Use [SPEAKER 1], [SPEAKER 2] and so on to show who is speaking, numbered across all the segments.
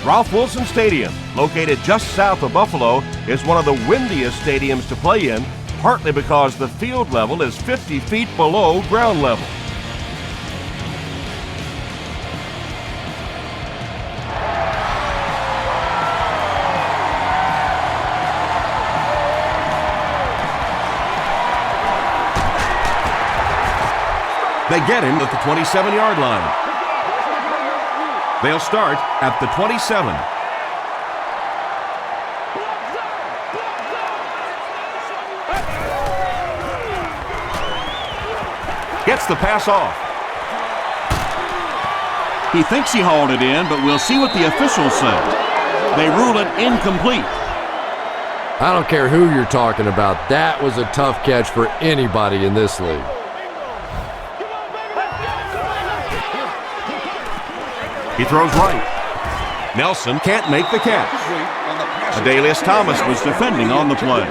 [SPEAKER 1] Ralph Wilson Stadium, located just south of Buffalo, is one of the windiest stadiums to play in, partly because the field level is 50 feet below ground level. They get him at the 27-yard line. They'll start at the 27. Gets the pass off.
[SPEAKER 2] He thinks he hauled it in, but we'll see what the officials say. They rule it incomplete.
[SPEAKER 3] I don't care who you're talking about. That was a tough catch for anybody in this league.
[SPEAKER 1] He throws right. Nelson can't make the catch. Adalius Thomas was defending on the play.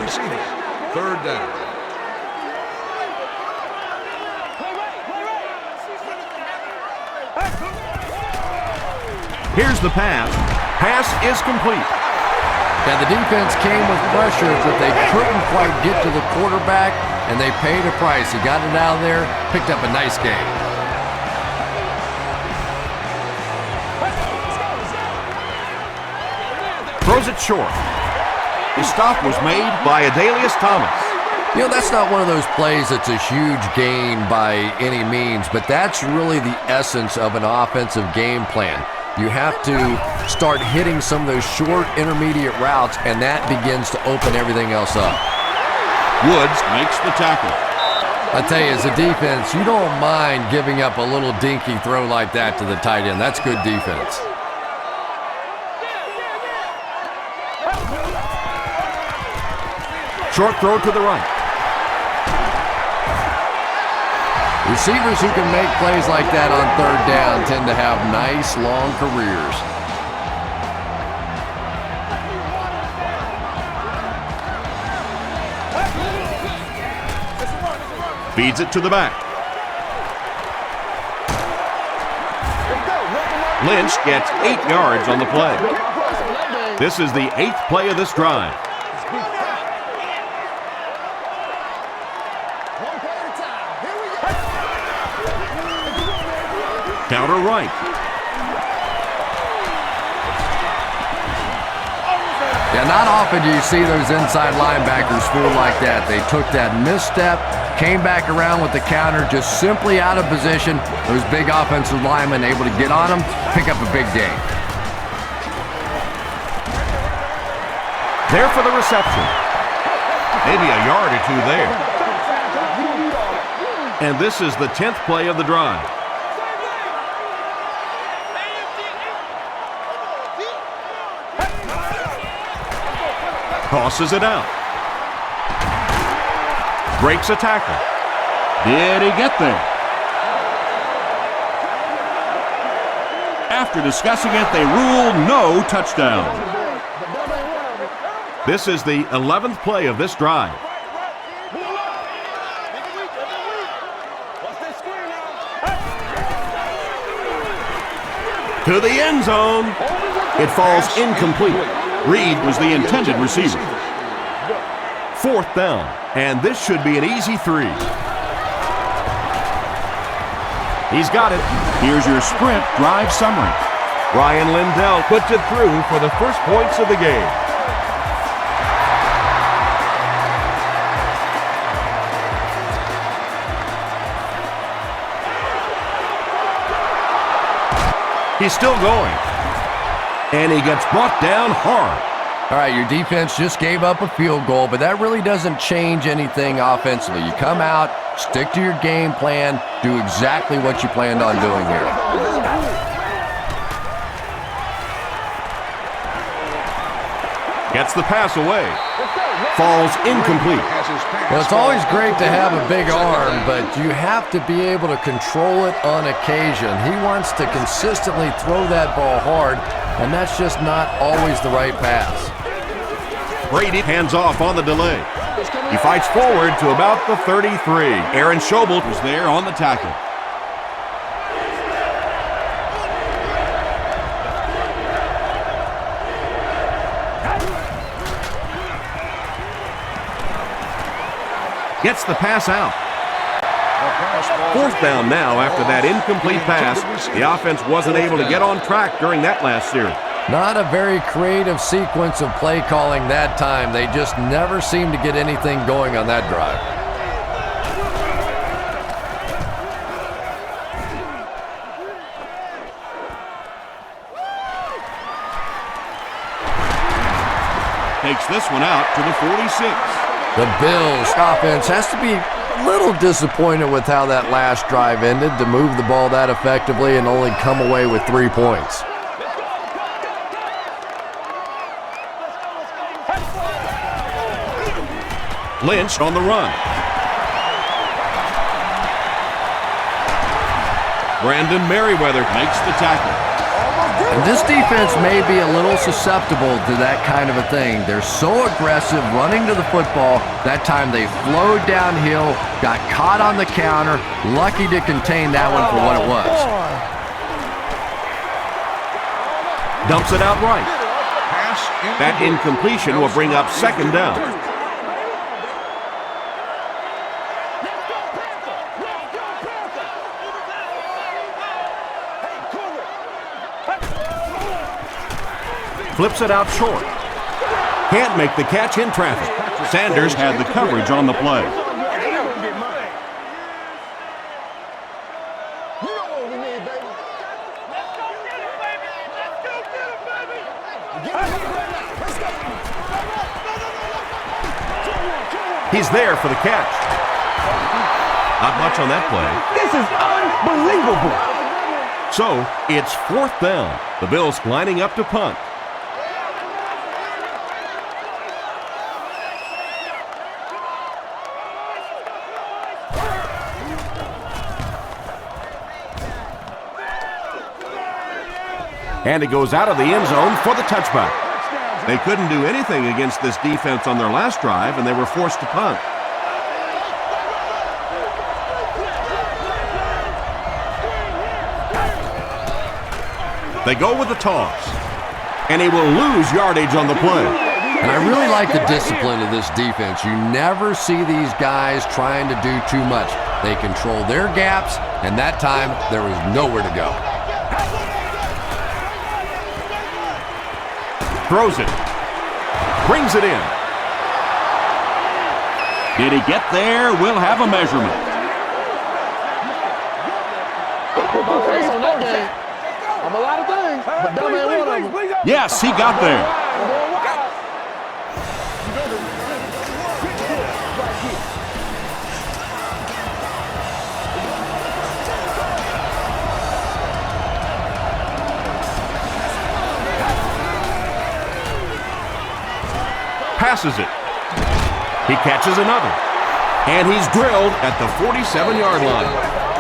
[SPEAKER 4] Third down.
[SPEAKER 1] Here's the pass. Pass is complete.
[SPEAKER 3] Yeah, the defense came with pressure, but they couldn't quite get to the quarterback, and they paid a price. He got it out of there, picked up a nice gain.
[SPEAKER 1] Throws it short. The stop was made by Adalius Thomas.
[SPEAKER 3] You know, that's not one of those plays that's a huge gain by any means, but that's really the essence of an offensive game plan. You have to start hitting some of those short intermediate routes, and that begins to open everything else up.
[SPEAKER 2] Woods makes the tackle.
[SPEAKER 3] I tell you, as a defense, you don't mind giving up a little dinky throw like that to the tight end. That's good defense.
[SPEAKER 1] Short throw to the right.
[SPEAKER 3] Receivers who can make plays like that on third down tend to have nice, long careers.
[SPEAKER 1] Feeds it to the back. Lynch gets 8 yards on the play. This is the 8th play of this drive. Counter right.
[SPEAKER 3] Yeah, not often do you see those inside linebackers fool like that. They took that misstep, came back around with the counter, just simply out of position. Those big offensive linemen able to get on them, pick up a big gain.
[SPEAKER 1] There for the reception. Maybe a yard or two there. And this is the 10th play of the drive. Tosses it out. Breaks a tackle.
[SPEAKER 2] Did he get there? After discussing it, they rule no touchdown.
[SPEAKER 1] This is the 11th play of this drive. To the end zone. It falls incomplete. Reed was the intended receiver. 4th down, and this should be an easy 3. He's got it.
[SPEAKER 2] Here's your sprint drive summary.
[SPEAKER 1] Ryan Lindell puts it through for the first points of the game. He's still going. And he gets brought down hard.
[SPEAKER 3] All right, your defense just gave up a field goal, but that really doesn't change anything offensively. You come out, stick to your game plan, do exactly what you planned on doing here.
[SPEAKER 1] Gets the pass away. Falls incomplete.
[SPEAKER 3] Well, it's always great to have a big arm, but you have to be able to control it on occasion. He wants to consistently throw that ball hard, and that's just not always the right pass.
[SPEAKER 1] Brady hands off on the delay. He fights forward to about the 33.
[SPEAKER 2] Aaron Schobel was there on the tackle.
[SPEAKER 1] Gets the pass out. Fourth down now after that incomplete pass. The offense wasn't able to get on track during that last series.
[SPEAKER 3] Not a very creative sequence of play calling that time. They just never seemed to get anything going on that drive.
[SPEAKER 2] Takes this one out to the 46.
[SPEAKER 3] The Bills offense has to be a little disappointed with how that last drive ended, to move the ball that effectively and only come away with 3 points.
[SPEAKER 2] Lynch on the run.
[SPEAKER 1] Brandon Merriweather
[SPEAKER 2] Makes the tackle.
[SPEAKER 3] And this defense may be a little susceptible to that kind of a thing. They're so aggressive running to the football. That time they flowed downhill, got caught on the counter, lucky to contain that one for what it was.
[SPEAKER 1] dumps it out right. That incompletion will bring up second down. Flips it out short. Can't make the catch in traffic.
[SPEAKER 2] Sanders had the coverage on the play.
[SPEAKER 1] He's there for the catch. Not much on that play.
[SPEAKER 5] This is unbelievable.
[SPEAKER 1] So, it's fourth down. The Bills lining up to punt. And it goes out of the end zone for the touchback. They couldn't do anything against this defense on their last drive, and they were forced to punt. They go with the toss, and he will lose yardage on the play.
[SPEAKER 3] And I really like the discipline of this defense. You never see these guys trying to do too much. They control their gaps, and that time there was nowhere to go.
[SPEAKER 1] Throws it. Brings it in.
[SPEAKER 2] Did he get there? We'll have a measurement.
[SPEAKER 5] I'm a lot of things, but dumb ain't one of them.
[SPEAKER 2] Yes, he got there.
[SPEAKER 1] Passes it. He catches another. And he's drilled at the 47-yard line.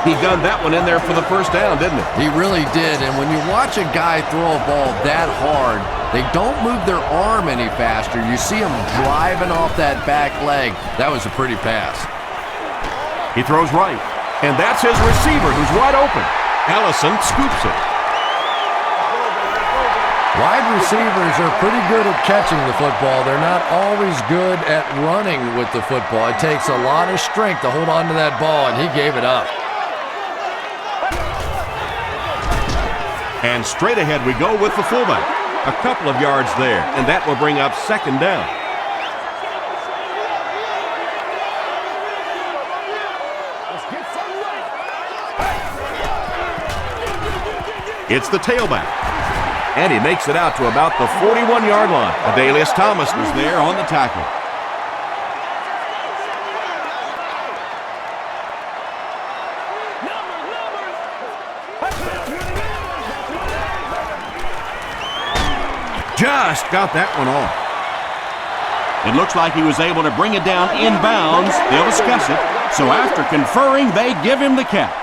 [SPEAKER 1] He gunned that one in there for the first down, didn't he?
[SPEAKER 3] He really did, and when you watch a guy throw a ball that hard, they don't move their arm any faster. You see him driving off that back leg. That was a pretty pass.
[SPEAKER 1] He throws right, and that's his receiver who's wide open. Allison scoops it.
[SPEAKER 3] Wide receivers are pretty good at catching the football. They're not always good at running with the football. It takes a lot of strength to hold on to that ball, and he gave it up.
[SPEAKER 1] And straight ahead we go with the fullback. A couple of yards there, and that will bring up second down. It's the tailback. And he makes it out to about the 41-yard line. Adalius Thomas was there on the tackle. Just got that one off.
[SPEAKER 2] It looks like he was able to bring it down inbounds. They'll discuss it. So after conferring, they give him the catch.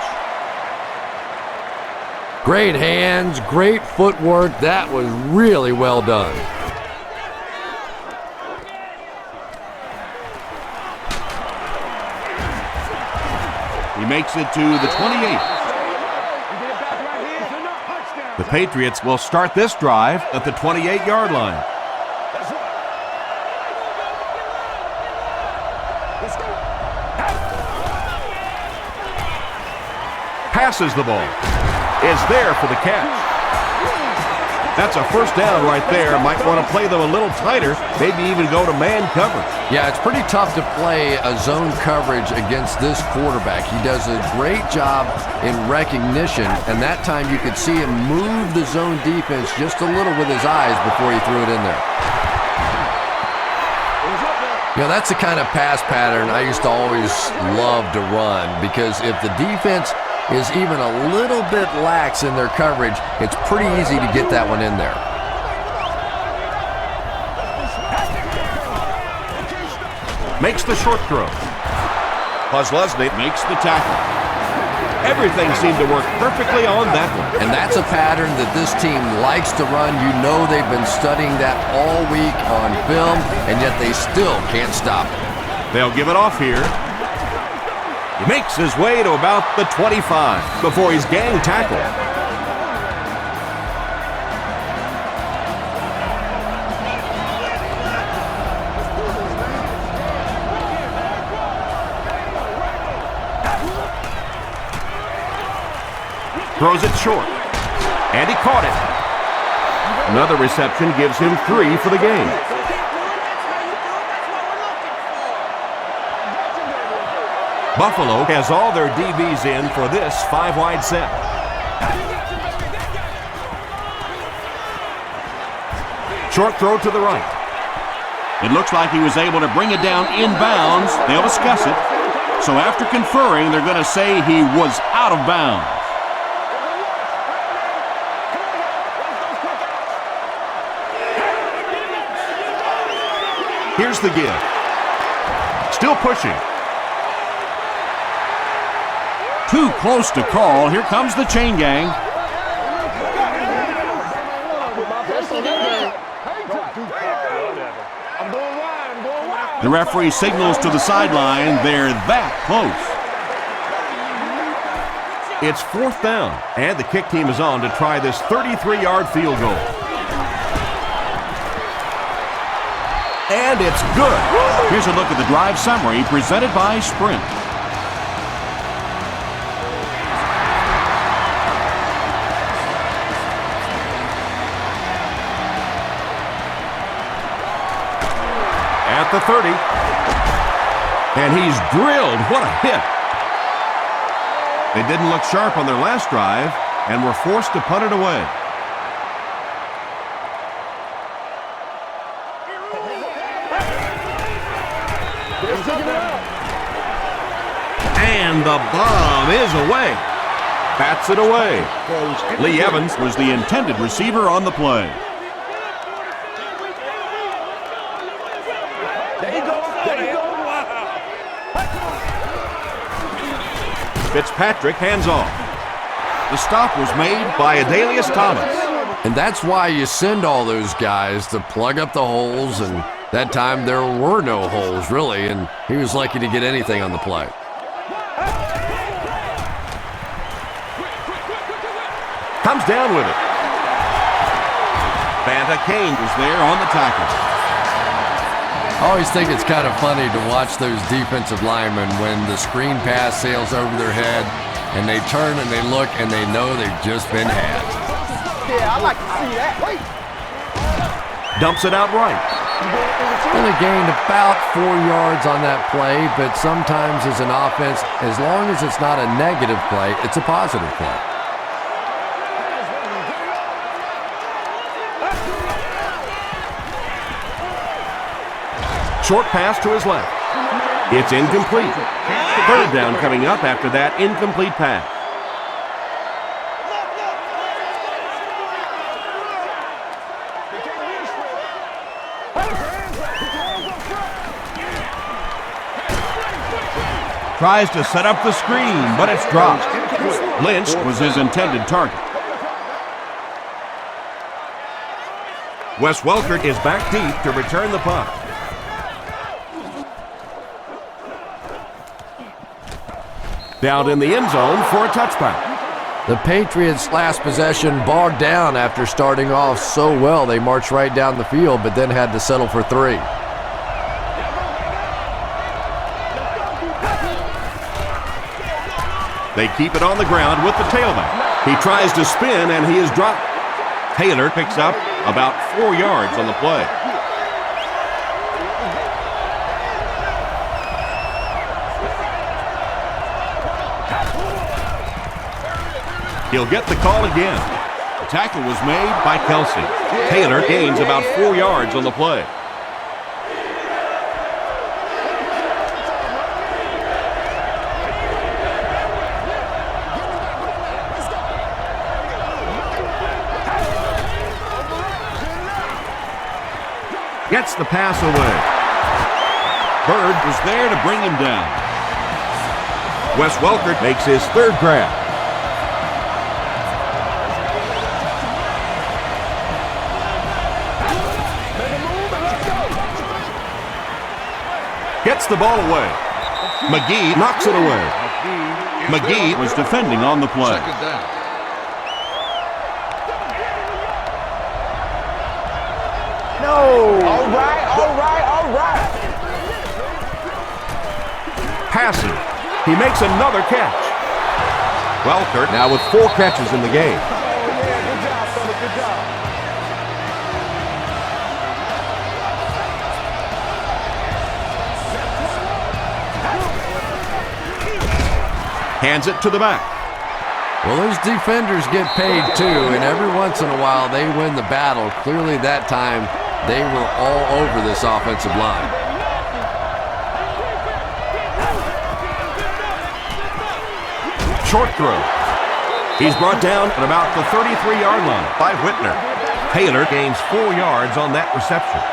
[SPEAKER 3] Great hands, great footwork. That was really well done.
[SPEAKER 2] He makes it to the 28.
[SPEAKER 1] The Patriots will start this drive at the 28-yard line. passes the ball. Is there for the catch. That's a first down right there. Might want to play them a little tighter, maybe even go to man coverage.
[SPEAKER 3] Yeah, it's pretty tough to play a zone coverage against this quarterback. He does a great job in recognition, and that time you could see him move the zone defense just a little with his eyes before he threw it in there. You know, that's the kind of pass pattern I used to always love to run, because if the defense is even a little bit lax in their coverage, it's pretty easy to get that one in there.
[SPEAKER 1] Makes the short throw. Posluszny
[SPEAKER 2] Makes the tackle.
[SPEAKER 1] Everything seemed to work perfectly on that one.
[SPEAKER 3] And that's a pattern that this team likes to run. You know they've been studying that all week on film, and yet they still can't stop it.
[SPEAKER 1] They'll give it off here. He makes his way to about the 25 before he's gang tackled. Throws it short, and he caught it. Another reception gives him 3 for the game. Buffalo has all their DBs in for this 5-wide set. Short throw to the right.
[SPEAKER 2] It looks like he was able to bring it down inbounds. They'll discuss it. So after conferring, they're going to say he was out of bounds.
[SPEAKER 1] Here's the give. Still pushing.
[SPEAKER 2] Too close to call. Here comes the chain gang. The referee signals to the sideline. They're that close.
[SPEAKER 1] It's 4th down, and the kick team is on to try this 33-yard field goal. And it's good.
[SPEAKER 2] Here's a look at the drive summary presented by Sprint.
[SPEAKER 1] At the 30. And he's drilled. What a hit. They didn't look sharp on their last drive and were forced to punt it away. And the bomb is away. Bats it away. Lee Evans
[SPEAKER 2] Was the intended receiver on the play.
[SPEAKER 1] Fitzpatrick hands off. The stop was made by Adalius Thomas.
[SPEAKER 3] And that's why you send all those guys to plug up the holes, and that time there were no holes, really, and he was lucky to get anything on the play.
[SPEAKER 1] Comes down with it. Banta Kane
[SPEAKER 2] Was there on the tackle.
[SPEAKER 3] I always think it's kind of funny to watch those defensive linemen when the screen pass sails over their head and they turn and they look and they know they've just been had.
[SPEAKER 5] Yeah, I like to see that. Wait.
[SPEAKER 1] dumps it out right.
[SPEAKER 3] Only gained about 4 yards on that play, but sometimes as an offense, as long as it's not a negative play, it's a positive play.
[SPEAKER 1] Short pass to his left. It's incomplete. Third down coming up after that incomplete pass. Tries to set up the screen, but it's dropped. Lynch
[SPEAKER 2] Was his intended target.
[SPEAKER 1] Wes Welkert is back deep to return the punt. Down in the end zone for a touchback.
[SPEAKER 3] The Patriots' last possession bogged down after starting off so well. They marched right down the field, but then had to settle for 3.
[SPEAKER 1] They keep it on the ground with the tailback. He tries to spin, and he is dropped. Taylor picks up about 4 yards on the play. He'll get the call again. The tackle was made by Kelsey. Taylor gains about 4 yards on the play. Gets the pass away. Bird was there to bring him down. Wes Welker makes his third grab. Gets the ball away. McGee knocks it away. McGee was defending on the play.
[SPEAKER 4] Second down.
[SPEAKER 5] No. All right, all right, all right.
[SPEAKER 1] Passing. He makes another catch. Welker now with 4 catches in the game.
[SPEAKER 5] Good job, fella, good job.
[SPEAKER 1] Hands it to the back.
[SPEAKER 3] Well, those defenders get paid too, and every once in a while they win the battle. Clearly that time they were all over this offensive line.
[SPEAKER 1] Short throw. He's brought down at about the 33-yard line by Whitner. Taylor gains 4 yards on that reception.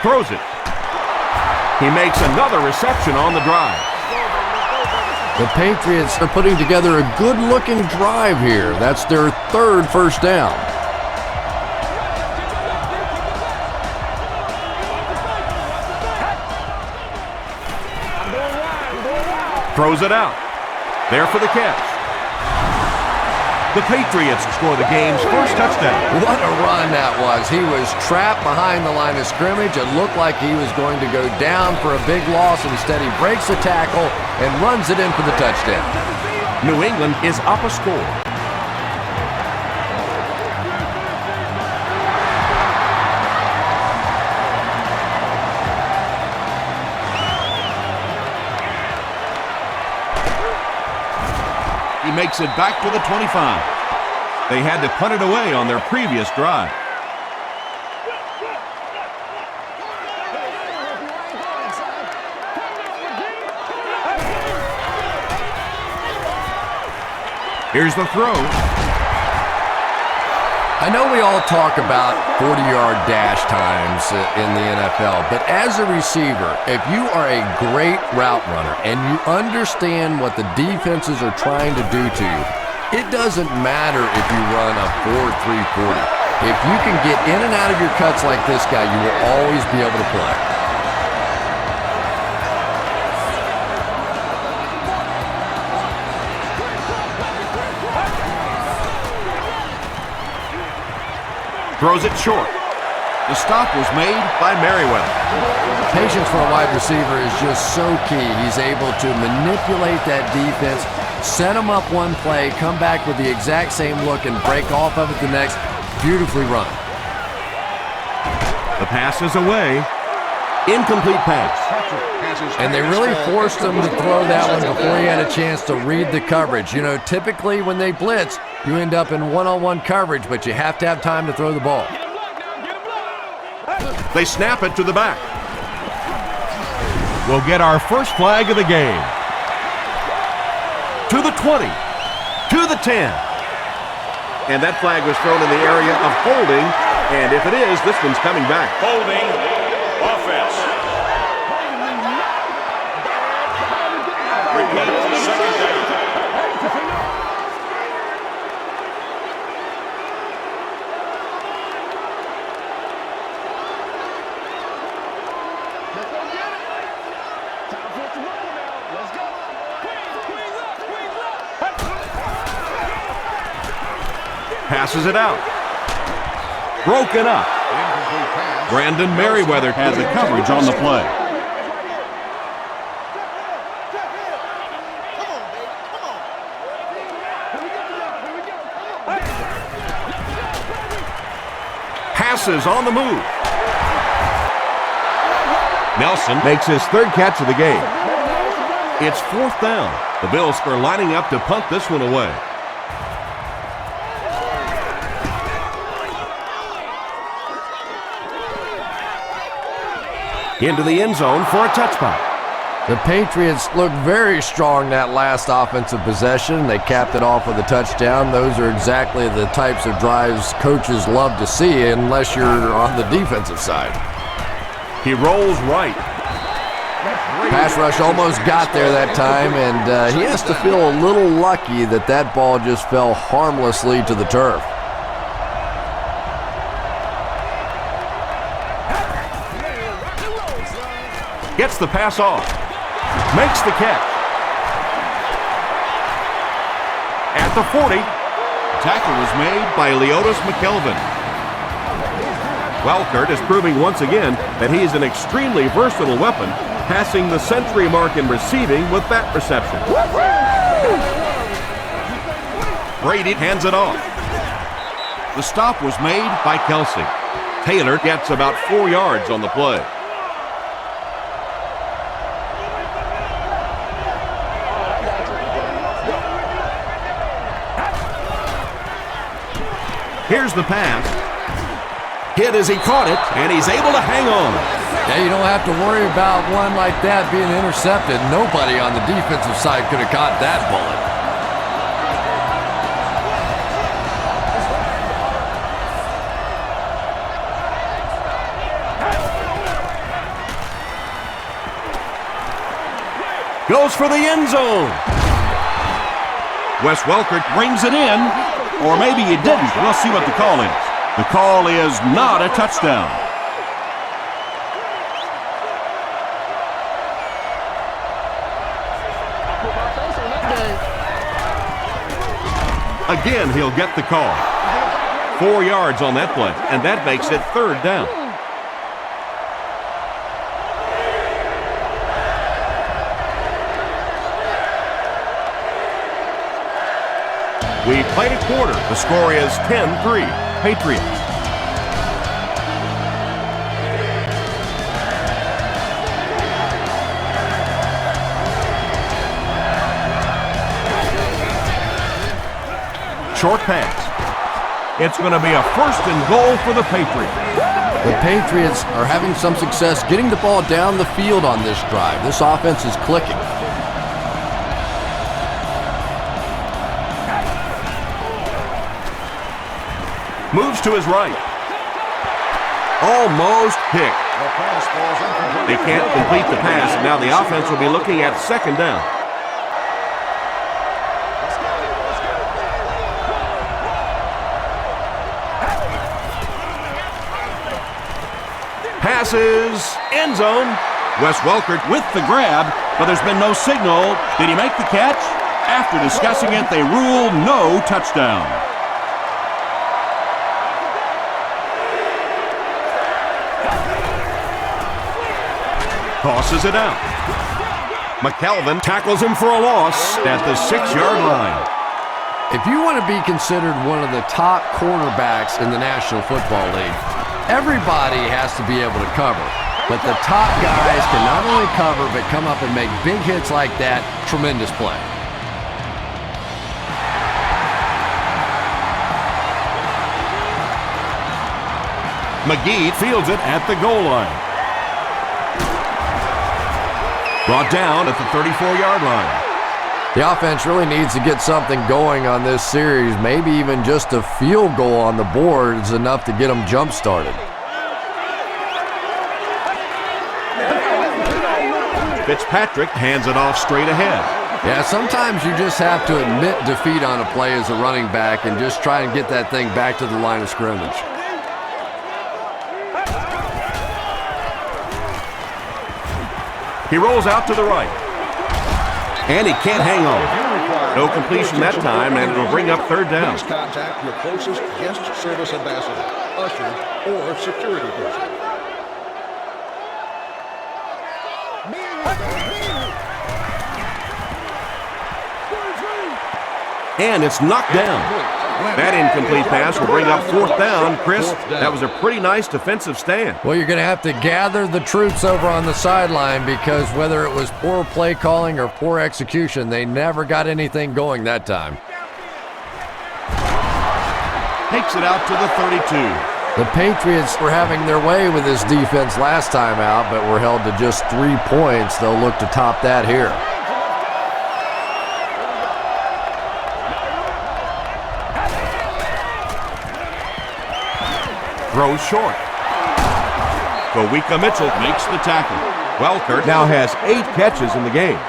[SPEAKER 1] Throws it. He makes another reception on the drive.
[SPEAKER 3] The Patriots are putting together a good-looking drive here. That's their 3rd first down.
[SPEAKER 1] Throws it out. There for the catch. The Patriots score the game's first touchdown.
[SPEAKER 3] What a run that was. He was trapped behind the line of scrimmage. It looked like he was going to go down for a big loss. Instead, he breaks the tackle and runs it in for the touchdown.
[SPEAKER 1] New England is up a score. He makes it back to the 25. They had to punt it away on their previous drive. Here's the throw.
[SPEAKER 3] I know we all talk about 40-yard dash times in the NFL, but as a receiver, if you are a great route runner and you understand what the defenses are trying to do to you, it doesn't matter if you run a 4.340. If you can get in and out of your cuts like this guy, you will always be able to play.
[SPEAKER 1] Throws it short. The stop was made by Merriweather.
[SPEAKER 3] Patience for a wide receiver is just so key. He's able to manipulate that defense, set them up one play, come back with the exact same look, and break off of it the next. Beautifully run.
[SPEAKER 1] The pass is away. Incomplete pass.
[SPEAKER 3] And they really forced him to throw that one before he had a chance to read the coverage. You know, typically when they blitz, you end up in one-on-one coverage, but you have to have time to throw the ball.
[SPEAKER 1] They snap it to the back. We'll get our first flag of the game. To the 20. To the 10. And that flag was thrown in the area of holding. And if it is, this one's coming back.
[SPEAKER 2] Holding offense. Repeat, second down.
[SPEAKER 1] Passes it out. Broken up. Brandon Merriweather
[SPEAKER 2] had the coverage on the play.
[SPEAKER 1] Passes on the move. Nelson makes his third catch of the game. It's fourth down. The Bills are lining up to punt this one away. Into the end zone for a touchback.
[SPEAKER 3] The Patriots looked very strong that last offensive possession. They capped it off with a touchdown. Those are exactly the types of drives coaches love to see unless you're on the defensive side.
[SPEAKER 1] He rolls right.
[SPEAKER 3] Pass rush almost got there that time, and he has to feel a little lucky that that ball just fell harmlessly to the turf.
[SPEAKER 1] Gets the pass off. Makes the catch. At the 40, tackle was made by Leotis McKelvin. Welkert is proving once again that he is an extremely versatile weapon, passing the century mark in receiving with that reception. Brady hands it off. The stop was made by Kelsey. Taylor gets about 4 yards on the play. Here's the pass. Hit as he caught it, and he's able to hang on.
[SPEAKER 3] Yeah, you don't have to worry about one like that being intercepted. Nobody on the defensive side could have caught that bullet.
[SPEAKER 1] Goes for the end zone. Wes Welkert brings it in. Or maybe he didn't. We'll see what the call is. The call is not a touchdown. Again, he'll get the call. 4 yards on that play, and that makes it third down. We played a quarter. The score is 10-3, Patriots. Short pass. It's going to be a first and goal for the Patriots.
[SPEAKER 3] The Patriots are having some success getting the ball down the field on this drive. This offense is clicking.
[SPEAKER 1] Moves to his right. Almost picked. They can't complete the pass, and now the offense will be looking at second down. Passes, end zone. Wes Welkert with the grab, but there's been no signal. Did he make the catch? After discussing it, they rule no touchdown. Tosses it out. McKelvin tackles him for a loss at the 6-yard line.
[SPEAKER 3] If you want to be considered one of the top cornerbacks in the National Football League, everybody has to be able to cover. But the top guys can not only cover, but come up and make big hits like that. Tremendous play.
[SPEAKER 1] McGee fields it at the goal line. Brought down at the 34-yard line.
[SPEAKER 3] The offense really needs to get something going on this series. Maybe even just a field goal on the board is enough to get them jump-started.
[SPEAKER 1] Fitzpatrick hands it off straight ahead.
[SPEAKER 3] Yeah, sometimes you just have to admit defeat on a play as a running back and just try and get that thing back to the line of scrimmage.
[SPEAKER 1] He rolls out to the right. And he can't hang on. No completion that time, and it'll bring up third down.
[SPEAKER 4] Please contact your closest guest service ambassador, usher, or security person.
[SPEAKER 1] And it's knocked down. That incomplete pass will bring up 4th down. Chris, that was a pretty nice defensive stand.
[SPEAKER 3] Well, you're going to have to gather the troops over on the sideline because whether it was poor play calling or poor execution, they never got anything going that time.
[SPEAKER 2] Takes it out to the 32.
[SPEAKER 3] The Patriots were having their way with this defense last time out, but were held to just 3 points. They'll look to top that here.
[SPEAKER 1] Throws short. Kawika Mitchell
[SPEAKER 2] Makes the tackle.
[SPEAKER 1] Welkert now has 8 catches in the game.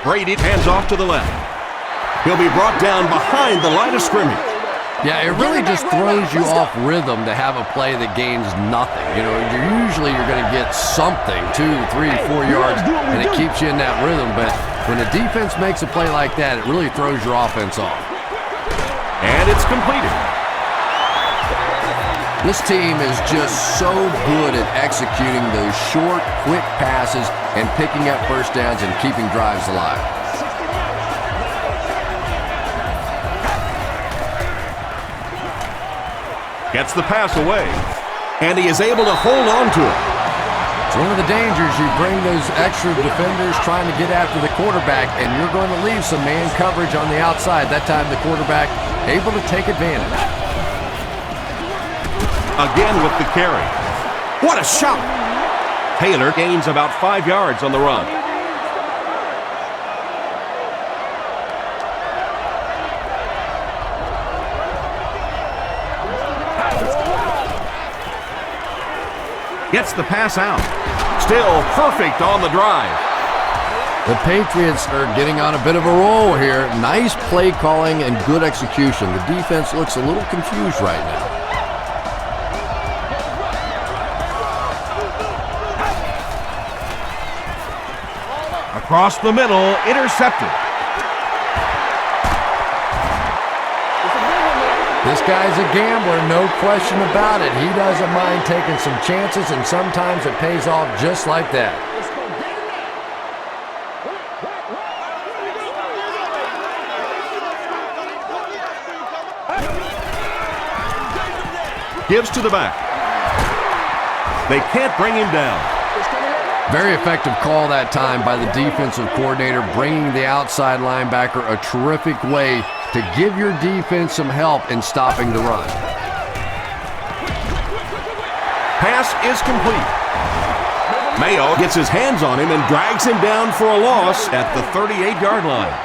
[SPEAKER 1] Brady hands off to the left. He'll be brought down behind the line of scrimmage.
[SPEAKER 3] Yeah, it really just throws you off rhythm to have a play that gains nothing. You know, usually you're going to get something, 2, 3, 4 yards, and it keeps you in that rhythm. But when a defense makes a play like that, it really throws your offense off.
[SPEAKER 1] And it's completed.
[SPEAKER 3] This team is just so good at executing those short, quick passes and picking up first downs and keeping drives alive.
[SPEAKER 1] Gets the pass away. And he is able to hold on to it.
[SPEAKER 3] It's one of the dangers. You bring those extra defenders trying to get after the quarterback, and you're going to leave some man coverage on the outside. That time the quarterback able to take advantage.
[SPEAKER 1] Again with the carry. What a shot! Taylor gains about 5 yards on the run. Gets the pass out. Still perfect on the drive.
[SPEAKER 3] The Patriots are getting on a bit of a roll here. Nice play calling and good execution. The defense looks a little confused right now.
[SPEAKER 1] Across the middle, intercepted.
[SPEAKER 3] This guy's a gambler, no question about it. He doesn't mind taking some chances, and sometimes it pays off just like that.
[SPEAKER 1] Gives to the back. They can't bring him down.
[SPEAKER 3] Very effective call that time by the defensive coordinator, bringing the outside linebacker a terrific way to give your defense some help in stopping the run.
[SPEAKER 1] Pass is complete. Mayo gets his hands on him and drags him down for a loss at the 38-yard line.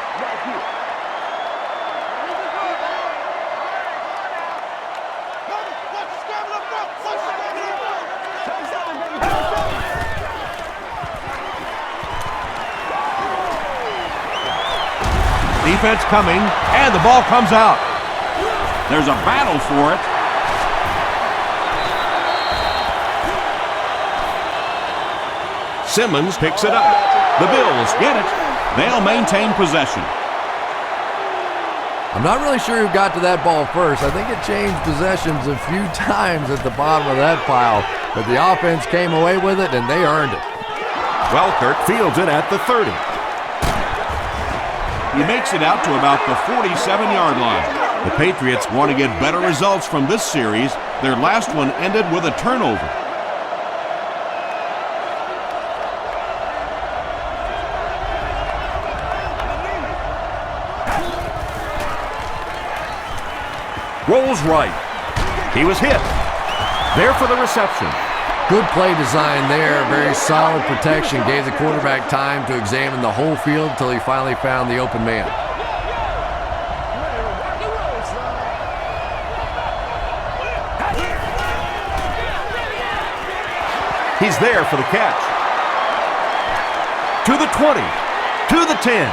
[SPEAKER 1] Defense coming, and the ball comes out.
[SPEAKER 2] There's a battle for it.
[SPEAKER 1] Simmons picks it up. The Bills get it. They'll maintain possession.
[SPEAKER 3] I'm not really sure who got to that ball first. I think it changed possessions a few times at the bottom of that pile, but the offense came away with it, and they earned it.
[SPEAKER 1] Welkert fields it at the 30.
[SPEAKER 2] He makes it out to about the 47-yard line.
[SPEAKER 1] The Patriots want to get better results from this series. Their last one ended with a turnover. Rolls right. He was hit. There for the reception.
[SPEAKER 3] Good play design there. Very solid protection. Gave the quarterback time to examine the whole field until he finally found the open man.
[SPEAKER 1] He's there for the catch. To the 20. To the 10.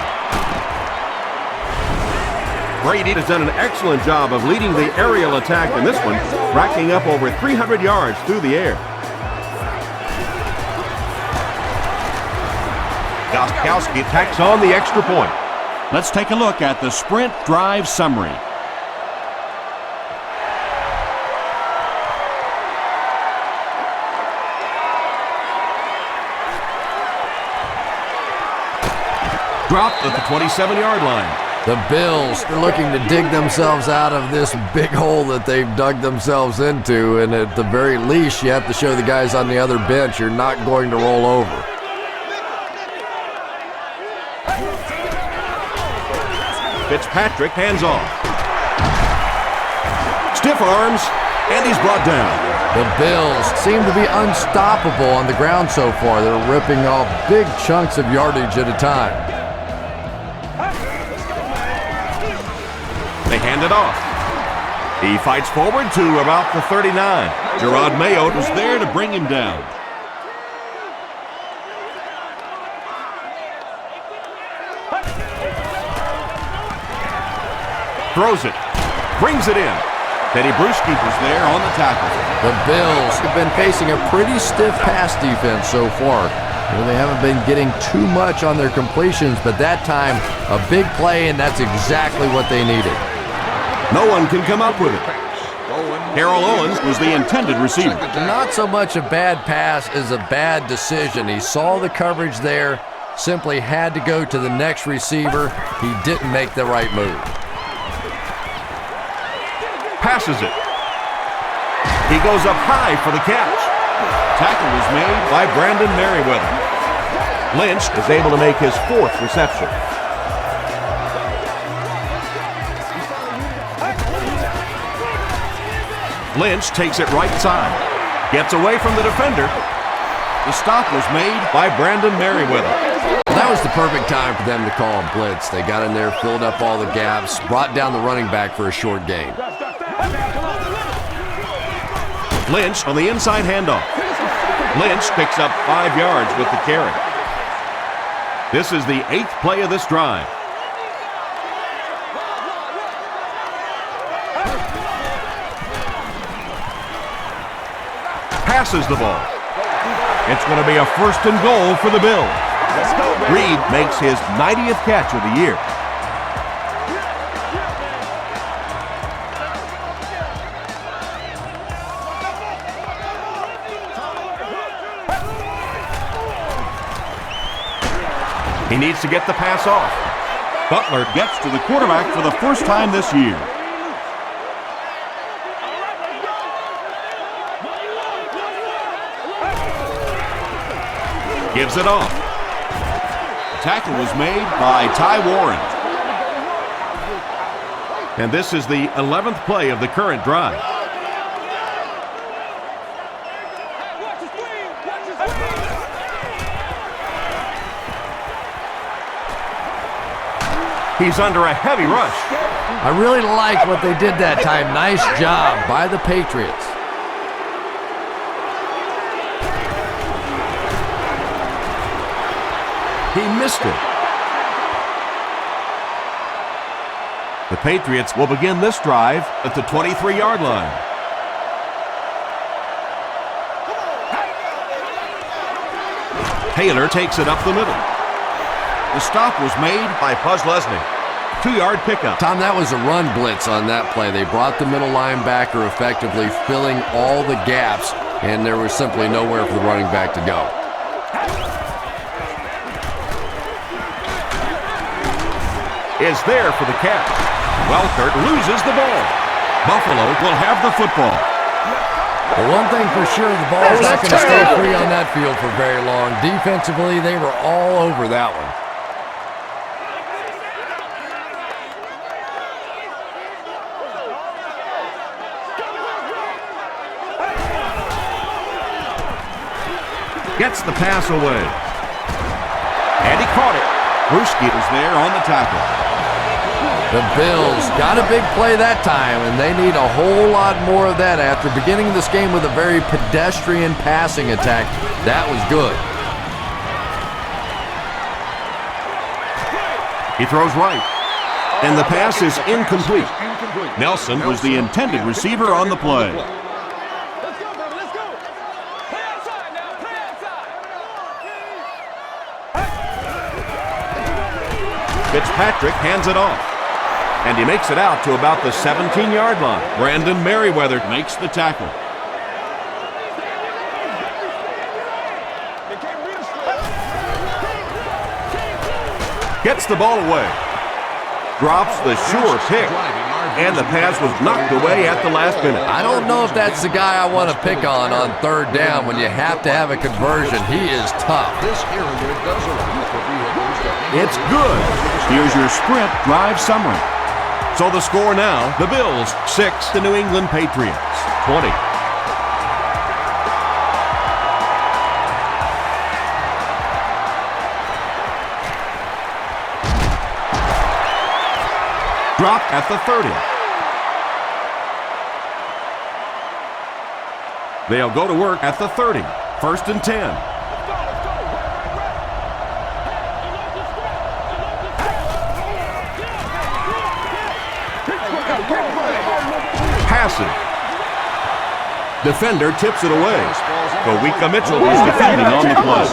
[SPEAKER 1] Brady has done an excellent job of leading the aerial attack in this one, racking up over 300 yards through the air. Gostkowski tacks on the extra point.
[SPEAKER 2] Let's take a look at the sprint drive summary.
[SPEAKER 1] Dropped at the 27-yard line.
[SPEAKER 3] The Bills are looking to dig themselves out of this big hole that they've dug themselves into, and at the very least, you have to show the guys on the other bench you're not going to roll over.
[SPEAKER 1] Fitzpatrick hands off. Stiff arms, and he's brought down.
[SPEAKER 3] The Bills seem to be unstoppable on the ground so far. They're ripping off big chunks of yardage at a time.
[SPEAKER 1] They hand it off. He fights forward to about the 39.
[SPEAKER 2] Gerard Mayotte was there to bring him down.
[SPEAKER 1] Throws it. Brings it in.
[SPEAKER 2] Teddy Bruschi was there on the tackle.
[SPEAKER 3] The Bills have been facing a pretty stiff pass defense so far. They haven't been getting too much on their completions, but that time, a big play, and that's exactly what they needed.
[SPEAKER 1] No one can come up with it. Harold Owens
[SPEAKER 2] Was the intended receiver.
[SPEAKER 3] Not so much a bad pass as a bad decision. He saw the coverage there, simply had to go to the next receiver. He didn't make the right move.
[SPEAKER 1] passes it. He goes up high for the catch. Tackle was made by Brandon Merriweather. Lynch is able to make his fourth reception. Lynch takes it right side. Gets away from the defender. The stop was made by Brandon Merriweather.
[SPEAKER 3] That was the perfect time for them to call a blitz. They got in there, filled up all the gaps, brought down the running back for a short gain.
[SPEAKER 1] Lynch on the inside handoff. Lynch picks up 5 yards with the carry. This is the 8th play of this drive. Passes the ball. It's going to be a 1st and goal for the Bills. Reed makes his 90th catch of the year. He needs to get the pass off.
[SPEAKER 2] Butler gets to the quarterback for the first time this year.
[SPEAKER 1] Gives it off.
[SPEAKER 2] Tackle was made by Ty Warren.
[SPEAKER 1] And this is the 11th play of the current drive. He's under a heavy rush.
[SPEAKER 3] I really like what they did that time. Nice job by the Patriots.
[SPEAKER 1] He missed it. The Patriots will begin this drive at the 23-yard line. Taylor takes it up the middle. The stop was made by Puz Lesney. 2-yard pickup.
[SPEAKER 3] Tom, that was a run blitz on that play. They brought the middle linebacker effectively filling all the gaps, and there was simply nowhere for the running back to go.
[SPEAKER 1] Is there for the catch. Welkert loses the ball. Buffalo will have the football.
[SPEAKER 3] Well, one thing for sure, the ball's not going to stay free on that field for very long. Defensively, they were all over that one.
[SPEAKER 1] Gets the pass away. And he caught it.
[SPEAKER 2] Bruschi was there on the tackle.
[SPEAKER 3] The Bills got a big play that time, and they need a whole lot more of that after beginning this game with a very pedestrian passing attack. That was good.
[SPEAKER 1] He throws right. And the pass is incomplete. Nelson
[SPEAKER 2] Was the intended receiver on the play.
[SPEAKER 1] Fitzpatrick hands it off. And he makes it out to about the 17-yard line. Brandon Merriweather
[SPEAKER 2] Makes the tackle.
[SPEAKER 1] Gets the ball away. Drops the sure pick. And the pass was knocked away at the last minute.
[SPEAKER 3] I don't know if that's the guy I want to pick on third down when you have to have a conversion. He is tough.
[SPEAKER 1] It's good.
[SPEAKER 2] Here's your Sprint drive summary.
[SPEAKER 1] So the score now, the Bills 6, the New England Patriots 20. Dropped at the 30. They'll go to work at the 30. 1st and 10. Passive. Defender tips it away. Kawika Mitchell is defending on the play.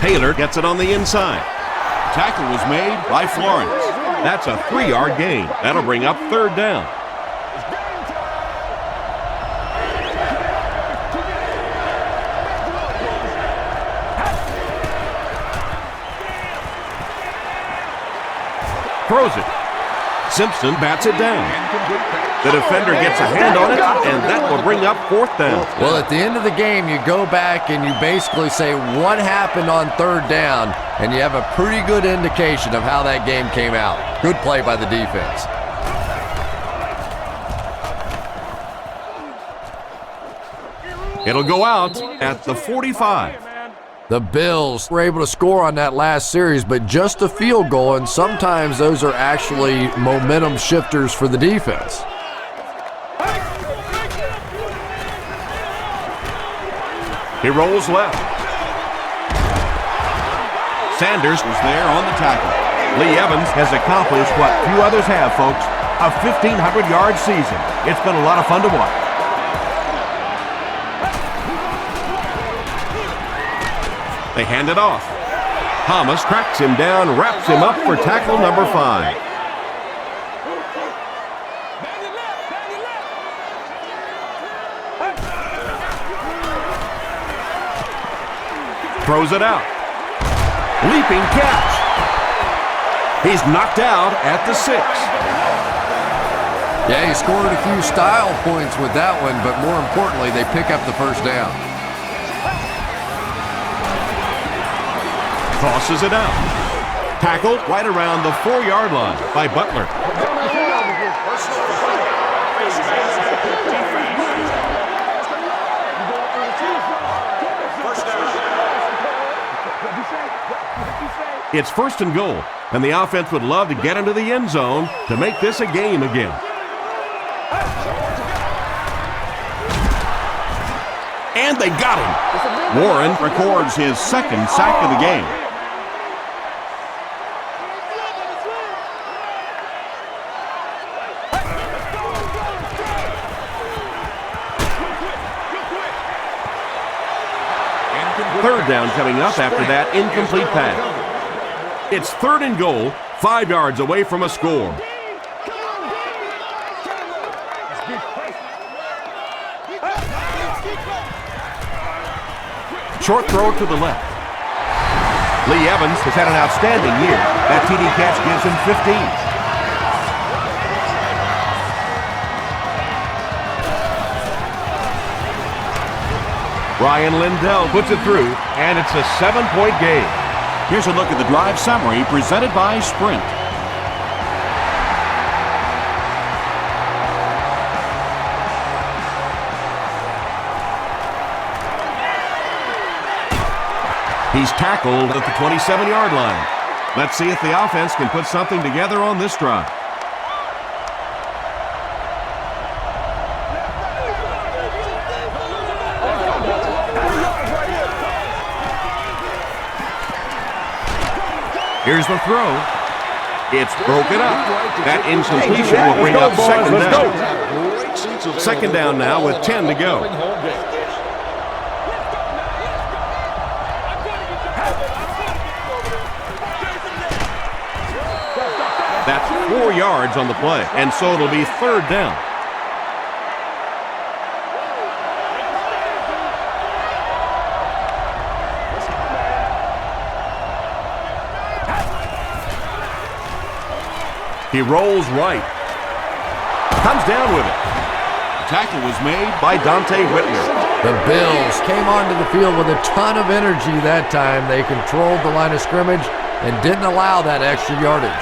[SPEAKER 1] Taylor gets it on the inside.
[SPEAKER 2] Tackle was made by Florence.
[SPEAKER 1] That's a 3-yard gain. That'll bring up 3rd down. Throws it. Simpson bats it down. The defender gets a hand on it, and that will bring up 4th down.
[SPEAKER 3] Well, at the end of the game, you go back and you basically say what happened on 3rd down, and you have a pretty good indication of how that game came out. Good play by the defense.
[SPEAKER 1] It'll go out at the 45.
[SPEAKER 3] The Bills were able to score on that last series, but just a field goal, and sometimes those are actually momentum shifters for the defense.
[SPEAKER 1] He rolls left. Sanders
[SPEAKER 2] Was there on the tackle.
[SPEAKER 1] Lee Evans has accomplished what few others have, folks. A 1,500-yard season. It's been a lot of fun to watch. They hand it off. Thomas tracks him down, wraps him up for tackle number 5. Throws it out. Leaping catch. He's knocked out at the 6.
[SPEAKER 3] Yeah, he scored a few style points with that one, but more importantly, they pick up the 1st down.
[SPEAKER 1] Tosses it out. Tackled right around the 4-yard line by Butler. It's 1st and goal, and the offense would love to get into the end zone to make this a game again. And they got him.
[SPEAKER 2] Warren records his 2nd sack of the game.
[SPEAKER 1] Third down coming up after that incomplete pass. It's 3rd and goal, 5 yards away from a score. Short throw to the left. Lee Evans has had an outstanding year. That TD catch gives him 15. Ryan Lindell puts it through, and it's a 7-point game.
[SPEAKER 2] Here's a look at the drive summary presented by Sprint.
[SPEAKER 1] He's tackled at the 27-yard line. Let's see if the offense can put something together on this drive. Here's the throw. It's broken up. That incompletion will bring up 2nd down. 2nd down now with 10 to go. That's 4 yards on the play, and so it'll be 3rd down. He rolls right. Comes down with it.
[SPEAKER 2] The tackle was made
[SPEAKER 1] By Dante Whitner.
[SPEAKER 3] The Bills came onto the field with a ton of energy that time. They controlled the line of scrimmage and didn't allow that extra yardage.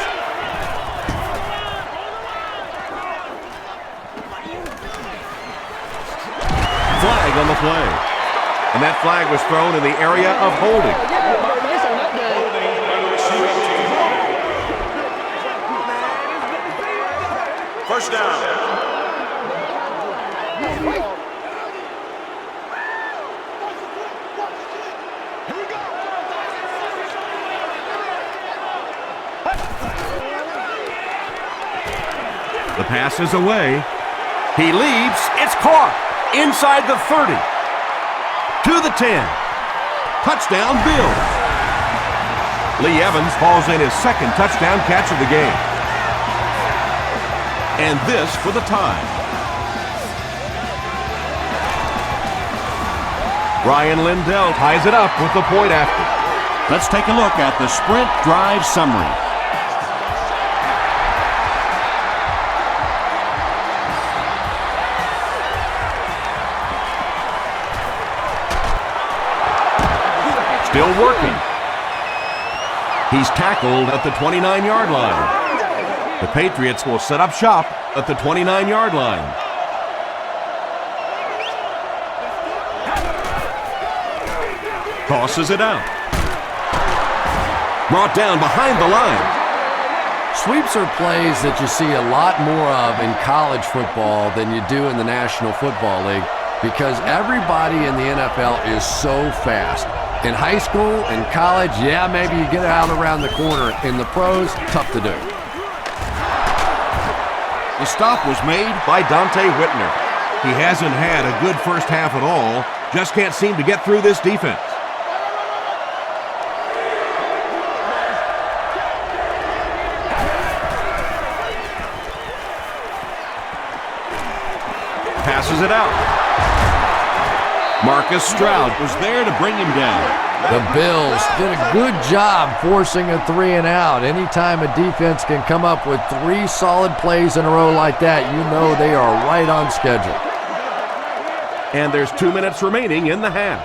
[SPEAKER 1] Flag on the play. And that flag was thrown in the area of holding.
[SPEAKER 2] first down.
[SPEAKER 1] The pass is away. He leaps. It's caught inside the 30. To the 10. Touchdown, Bills. Lee Evans hauls in his second touchdown catch of the game. And this for the tie. Ryan Lindell ties it up with the point after.
[SPEAKER 2] Let's take a look at the sprint drive summary.
[SPEAKER 1] Still working. He's tackled at the 29-yard line. The Patriots will set up shop at the 29-yard line. Tosses it out. Brought down behind the line.
[SPEAKER 3] Sweeps are plays that you see a lot more of in college football than you do in the National Football League because everybody in the NFL is so fast. In high school and college, yeah, maybe you get out around the corner. In the pros, tough to do.
[SPEAKER 2] The stop was made
[SPEAKER 1] by Dante Whitner. He hasn't had a good first half at all. Just can't seem to get through this defense. Passes it out. Marcus Stroud
[SPEAKER 2] was there to bring him down.
[SPEAKER 3] The Bills did a good job forcing a 3 and out. Anytime a defense can come up with 3 solid plays in a row like that, you know they are right on schedule.
[SPEAKER 1] And there's 2 minutes remaining in the half.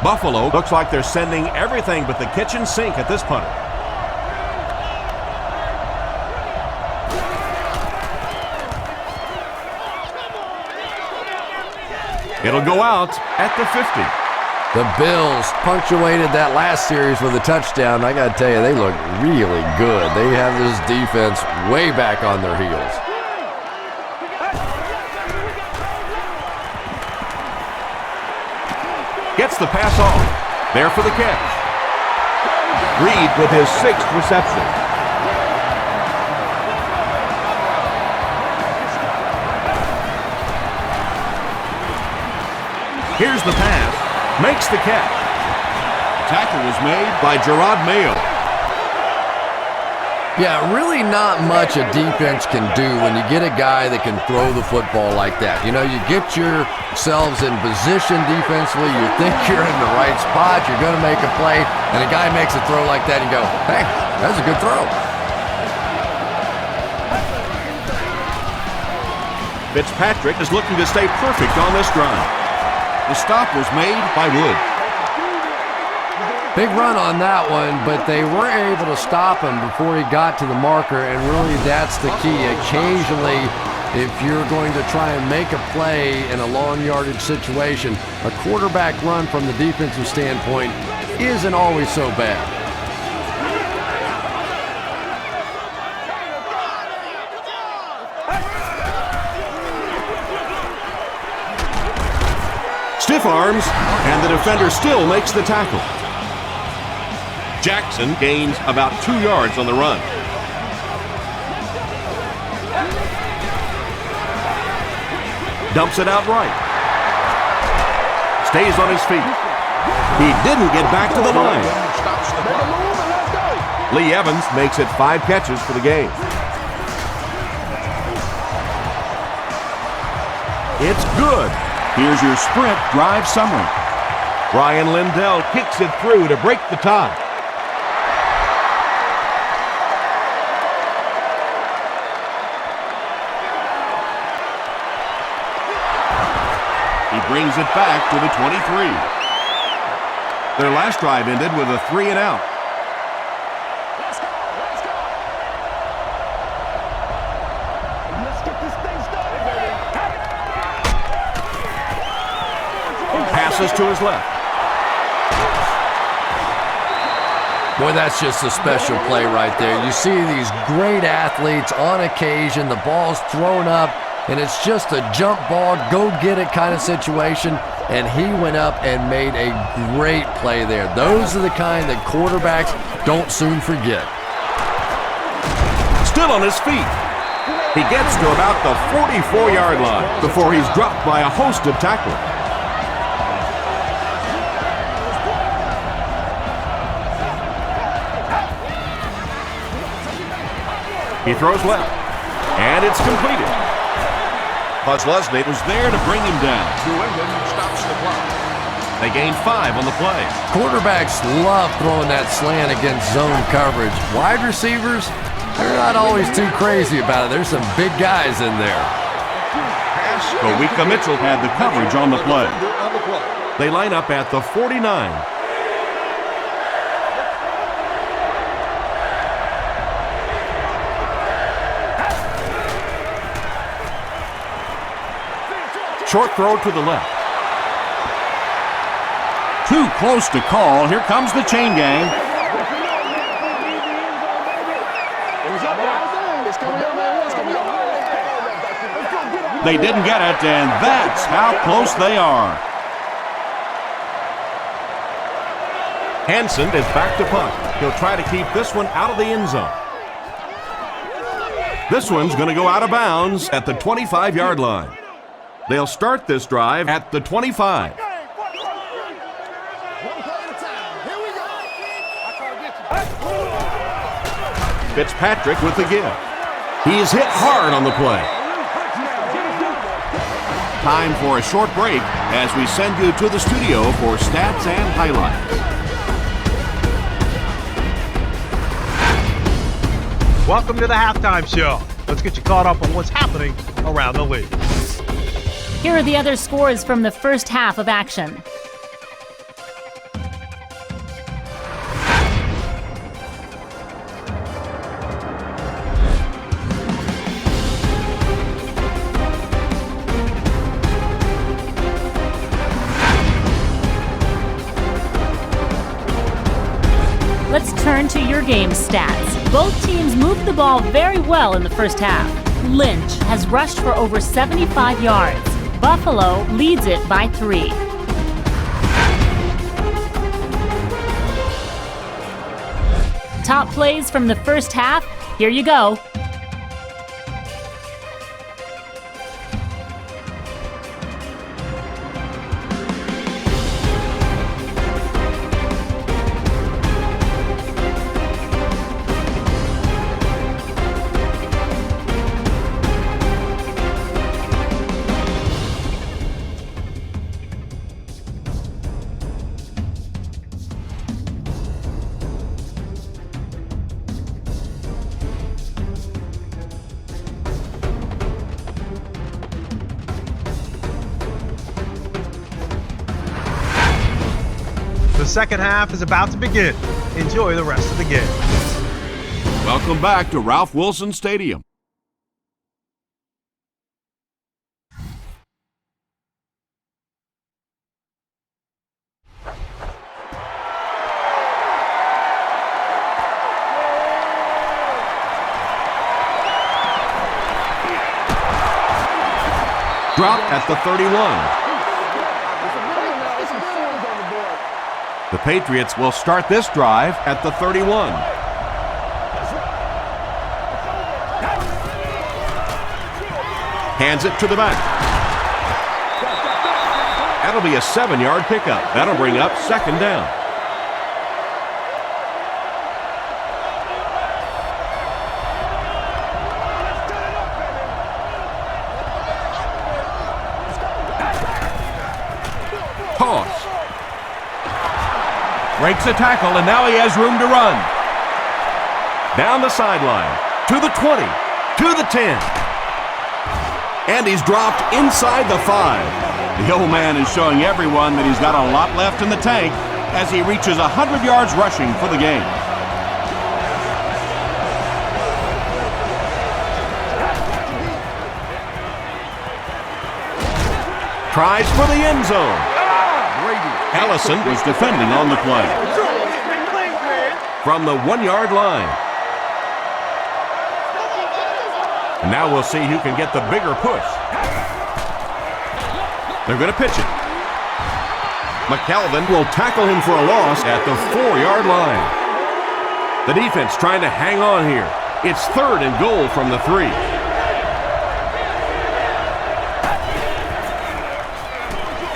[SPEAKER 1] Buffalo looks like they're sending everything but the kitchen sink at this punter. It'll go out at the 50.
[SPEAKER 3] The Bills punctuated that last series with a touchdown. I got to tell you, they look really good. They have this defense way back on their heels.
[SPEAKER 1] Gets the pass off. There for the catch. Reed with his 6th reception. Here's the pass. Makes the catch.
[SPEAKER 2] Tackle was made
[SPEAKER 1] by Gerard Mayo.
[SPEAKER 3] Yeah, really not much a defense can do when you get a guy that can throw the football like that. You know, you get yourselves in position defensively, you think you're in the right spot, you're going to make a play, and a guy makes a throw like that, and you go, hey, that's a good throw.
[SPEAKER 1] Fitzpatrick is looking to stay perfect on this drive.
[SPEAKER 2] The stop was made by Wood.
[SPEAKER 3] Big run on that one, but they were able to stop him before he got to the marker, and really that's the key. Occasionally, if you're going to try and make a play in a long yardage situation, a quarterback run from the defensive standpoint isn't always so bad.
[SPEAKER 1] Stiff arms, and the defender still makes the tackle. Jackson gains about 2 yards on the run. Dumps it out right. Stays on his feet. He didn't get back to the line. Lee Evans makes it 5 catches for the game. It's good.
[SPEAKER 2] Here's your sprint drive summary.
[SPEAKER 1] Ryan Lindell kicks it through to break the tie.
[SPEAKER 2] brings it back to the 23.
[SPEAKER 1] Their last drive ended with a 3-and-out.
[SPEAKER 5] Let's get this thing started, baby.
[SPEAKER 1] Passes to his left.
[SPEAKER 3] Boy, that's just a special play right there. You see these great athletes on occasion, the ball's thrown up, and it's just a jump ball, go get it kind of situation, and he went up and made a great play there. Those are the kind that quarterbacks don't soon forget.
[SPEAKER 1] Still on his feet. He gets to about the 44-yard line before he's dropped by a host of tacklers. He throws left, and it's completed. Leslie was there to bring him down.
[SPEAKER 4] New England stops the clock.
[SPEAKER 1] They gain 5 on the play.
[SPEAKER 3] Quarterbacks love throwing that slant against zone coverage. Wide receivers, they're not always too crazy about it. There's some big guys in there.
[SPEAKER 2] Kawika Mitchell had the coverage on the play.
[SPEAKER 1] They line up at the 49. Short throw to the left.
[SPEAKER 2] Too close to call. Here comes the chain gang. They didn't get it, and that's how close they are.
[SPEAKER 1] Hansen is back to punt. He'll try to keep this one out of the end zone. This one's going to go out of bounds at the 25-yard line. They'll start this drive at the 25. Fitzpatrick with the give. He's hit hard on the play. Time for a short break as we send you to the studio for stats and highlights.
[SPEAKER 6] Welcome to the halftime show. Let's get you caught up on what's happening around the league.
[SPEAKER 7] Here are the other scores from the first half of action. Let's turn to your game stats. Both teams moved the ball very well in the first half. Lynch has rushed for over 75 yards. Buffalo leads it by 3. Top plays from the first half. Here you go.
[SPEAKER 6] The second half is about to begin. Enjoy the rest of the game.
[SPEAKER 2] Welcome back to Ralph Wilson Stadium.
[SPEAKER 1] Dropped at the 31. The Patriots will start this drive at the 31. Hands it to the back. That'll be a 7-yard pickup. That'll bring up second down. Toss. Breaks a tackle, and now he has room to run. Down the sideline, to the 20, to the 10. And he's dropped inside the 5.
[SPEAKER 2] The old man is showing everyone that he's got a lot left in the tank as he reaches 100 yards rushing for the game.
[SPEAKER 1] Tries for the end zone. Allison
[SPEAKER 2] Was defending on the play.
[SPEAKER 1] from the 1-yard line. And now we'll see who can get the bigger push. They're going to pitch it. McKelvin will tackle him for a loss at the 4-yard line. The defense trying to hang on here. It's 3rd and goal from the 3.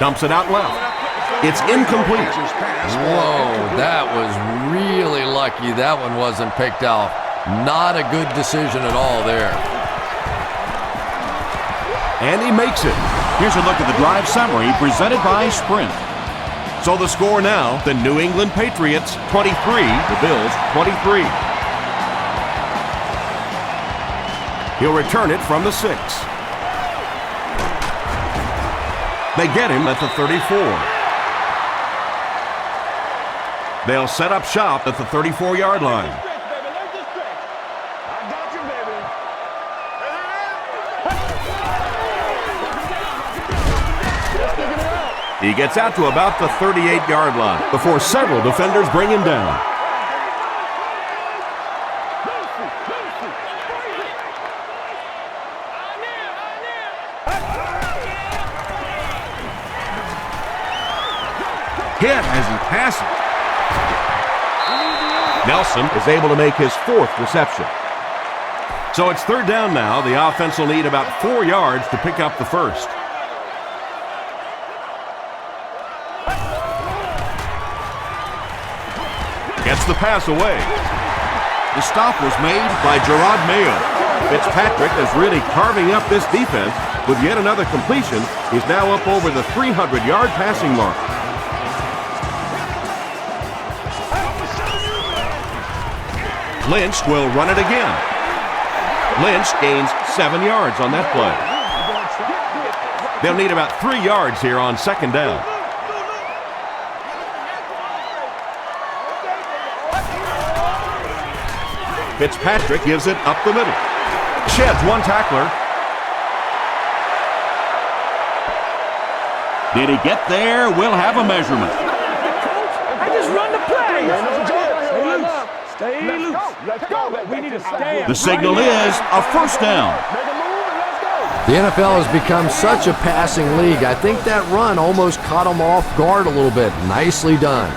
[SPEAKER 1] Dumps it out left. It's incomplete.
[SPEAKER 3] Whoa, that was really lucky that one wasn't picked off. Not a good decision at all there.
[SPEAKER 1] And he makes it.
[SPEAKER 2] Here's a look at the drive summary presented by Sprint.
[SPEAKER 1] So the score now, the New England Patriots 23, the Bills 23. He'll return it from the 6. They get him at the 34. They'll set up shop at the 34-yard line. He gets out to about the 38-yard line before several defenders bring him down. Hit as he passes. Nelson is able to make his 4th reception. So it's 3rd down now. The offense will need about 4 yards to pick up the 1st. Gets the pass away.
[SPEAKER 2] The stop was made by Gerard Mayo.
[SPEAKER 1] Fitzpatrick is really carving up this defense with yet another completion. He's now up over the 300-yard passing mark. Lynch will run it again. Lynch gains 7 yards on that play. They'll need about 3 yards here on 2nd down. Fitzpatrick gives it up the middle. Sheds one tackler.
[SPEAKER 2] Did he get there? We'll have a measurement.
[SPEAKER 5] I just run the play. Stay loose. Let's go. We need to stand.
[SPEAKER 2] The signal is a 1st down.
[SPEAKER 3] The NFL has become such a passing league. I think that run almost caught him off guard a little bit. Nicely done.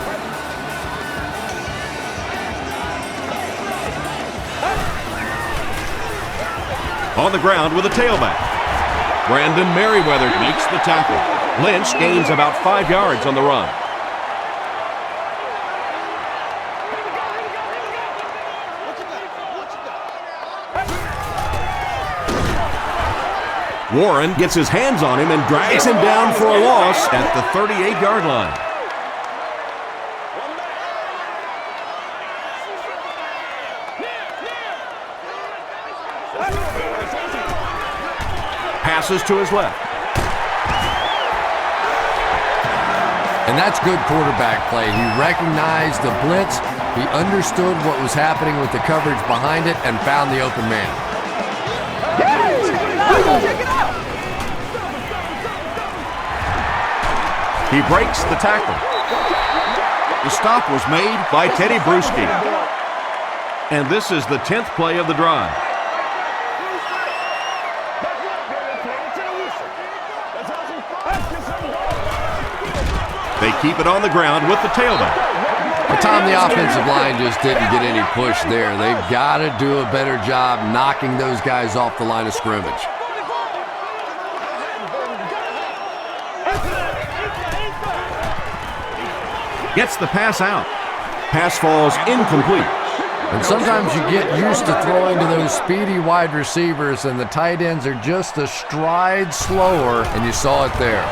[SPEAKER 1] On the ground with a tailback. Brandon Merriweather makes the tackle. Lynch gains about 5 yards on the run. Warren gets his hands on him and drags him down for a loss at the 38-yard line. Passes to his left.
[SPEAKER 3] And that's good quarterback play. He recognized the blitz, he understood what was happening with the coverage behind it, and found the open man.
[SPEAKER 1] He breaks the tackle.
[SPEAKER 2] The stop was made
[SPEAKER 1] By Teddy Bruschi. And this is the 10th play of the drive. They keep it on the ground with the tailback.
[SPEAKER 3] But Tom, the offensive line just didn't get any push there. They've got to do a better job knocking those guys off the line of scrimmage.
[SPEAKER 1] Gets the pass out. Pass falls incomplete.
[SPEAKER 3] And sometimes you get used to throwing to those speedy wide receivers, and the tight ends are just a stride slower, and you saw it there.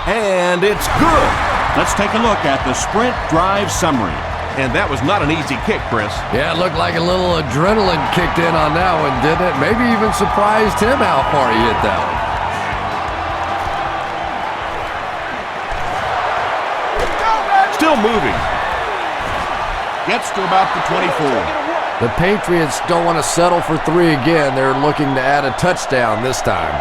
[SPEAKER 1] And it's good.
[SPEAKER 2] Let's take a look at the Sprint drive summary.
[SPEAKER 1] And that was not an easy kick, Chris.
[SPEAKER 3] Yeah, it looked like a little adrenaline kicked in on that one, didn't it? Maybe even surprised him how far he hit that one.
[SPEAKER 1] still moving.
[SPEAKER 2] Gets to about the 24.
[SPEAKER 3] The Patriots don't want to settle for 3 again. They're looking to add a touchdown this time.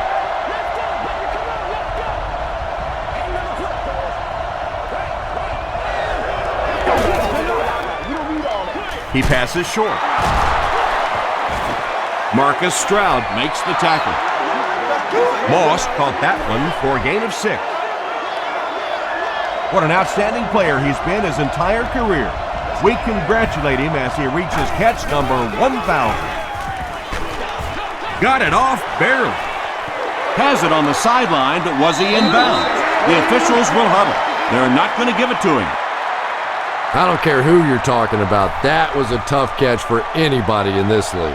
[SPEAKER 1] He passes short. Marcus Stroud
[SPEAKER 2] Makes the tackle.
[SPEAKER 1] Moss caught that one for a gain of 6. What an outstanding player he's been his entire career. We congratulate him as he reaches catch number 1,000. Got it off barely.
[SPEAKER 2] Has it on the sideline, but was he in bounds? The officials will huddle. They're not going to give it to him.
[SPEAKER 3] I don't care who you're talking about. That was a tough catch for anybody in this league.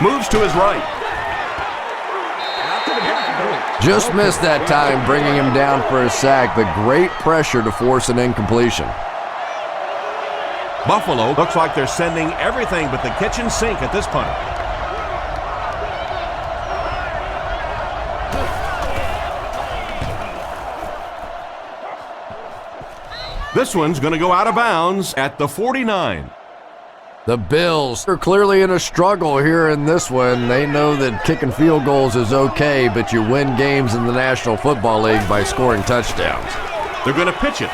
[SPEAKER 1] Moves to his right.
[SPEAKER 3] Just missed that time, bringing him down for a sack, but great pressure to force an incompletion.
[SPEAKER 1] Buffalo looks like they're sending everything but the kitchen sink at this punt. This one's going to go out of bounds at the 49.
[SPEAKER 3] The Bills are clearly in a struggle here in this one. They know that kicking field goals is okay, but you win games in the National Football League by scoring touchdowns.
[SPEAKER 1] They're going to pitch it.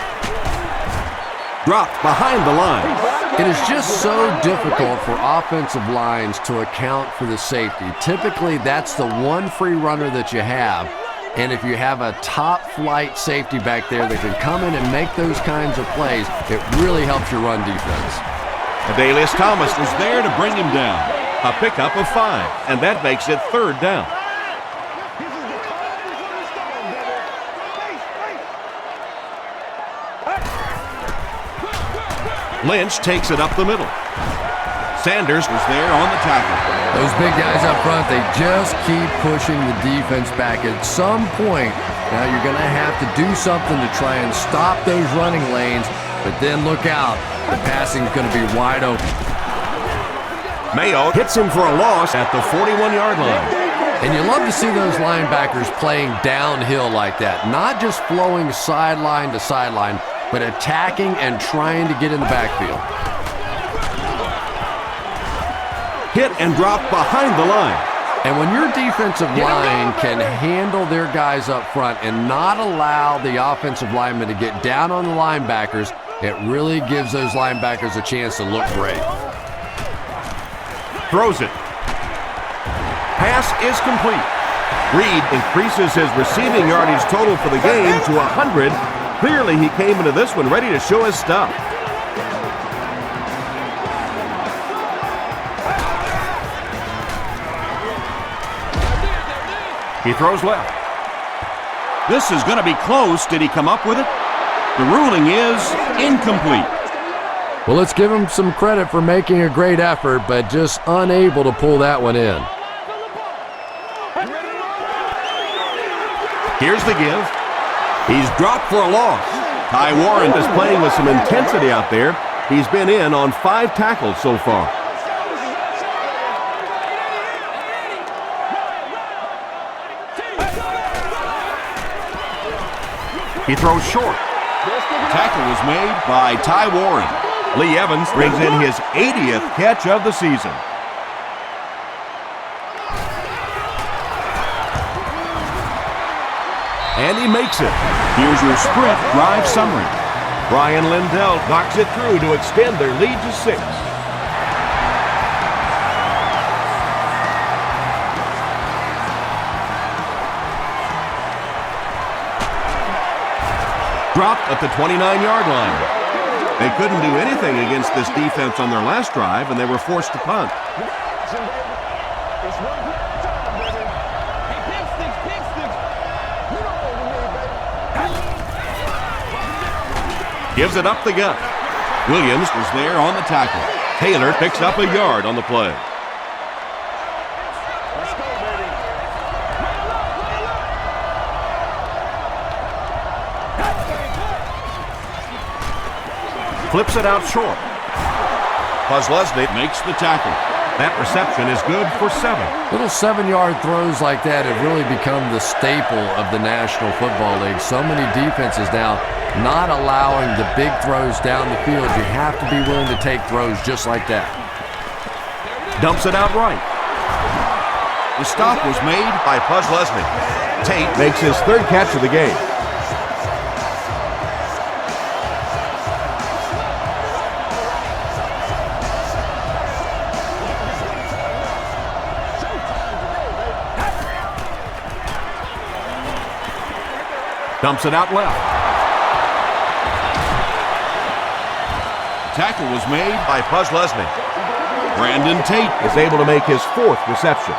[SPEAKER 1] Dropped behind the line.
[SPEAKER 3] It is just so difficult for offensive lines to account for the safety. Typically, that's the one free runner that you have. And if you have a top-flight safety back there that can come in and make those kinds of plays, it really helps your run defense.
[SPEAKER 1] Adalius Thomas was there to bring him down. A pickup of 5, and that makes it 3rd down. Lynch takes it up the middle. Sanders was there on the tackle.
[SPEAKER 3] Those big guys up front, they just keep pushing the defense back. At some point, now you're going to have to do something to try and stop those running lanes, but then look out. The passing's going to be wide open.
[SPEAKER 1] Mayo hits him for a loss at the 41-yard line.
[SPEAKER 3] And you love to see those linebackers playing downhill like that, not just flowing sideline to sideline, but attacking and trying to get in the backfield.
[SPEAKER 1] Hit and drop behind the line.
[SPEAKER 3] And when your defensive line can handle their guys up front and not allow the offensive linemen to get down on the linebackers, it really gives those linebackers a chance to look great.
[SPEAKER 1] Throws it. Pass is complete. Reed increases his receiving yardage total for the game to 100. Clearly, he came into this one ready to show his stuff. He throws left.
[SPEAKER 2] This is going to be close. Did he come up with it? The ruling is incomplete.
[SPEAKER 3] Well, let's give him some credit for making a great effort, but just unable to pull that one in.
[SPEAKER 1] Here's the give. He's dropped for a loss. Ty Warren is playing with some intensity out there. He's been in on 5 tackles so far. He throws short.
[SPEAKER 2] Tackle was made by Ty Warren.
[SPEAKER 1] Lee Evans brings in his 80th catch of the season. And he makes it.
[SPEAKER 2] Here's your sprint drive summary.
[SPEAKER 1] Brian Lindell knocks it through to extend their lead to 6. Dropped at the 29-yard line. They couldn't do anything against this defense on their last drive, and they were forced to punt. Gives it up the gut. Williams was there on the tackle. Taylor picks up a yard on the play. Flips it out short. Kozlesny
[SPEAKER 2] Makes the tackle.
[SPEAKER 1] That reception is good for 7.
[SPEAKER 3] Little 7-yard throws like that have really become the staple of the National Football League. So many defenses now not allowing the big throws down the field. You have to be willing to take throws just like that.
[SPEAKER 1] Dumps it out right.
[SPEAKER 2] The stop was made
[SPEAKER 1] By Puzz Leslie. Tate makes his 3rd catch of the game. Dumps it out left.
[SPEAKER 2] Tackle was made.
[SPEAKER 1] By Puzz Leslie.
[SPEAKER 2] Brandon Tate
[SPEAKER 1] Is able to make his 4th reception.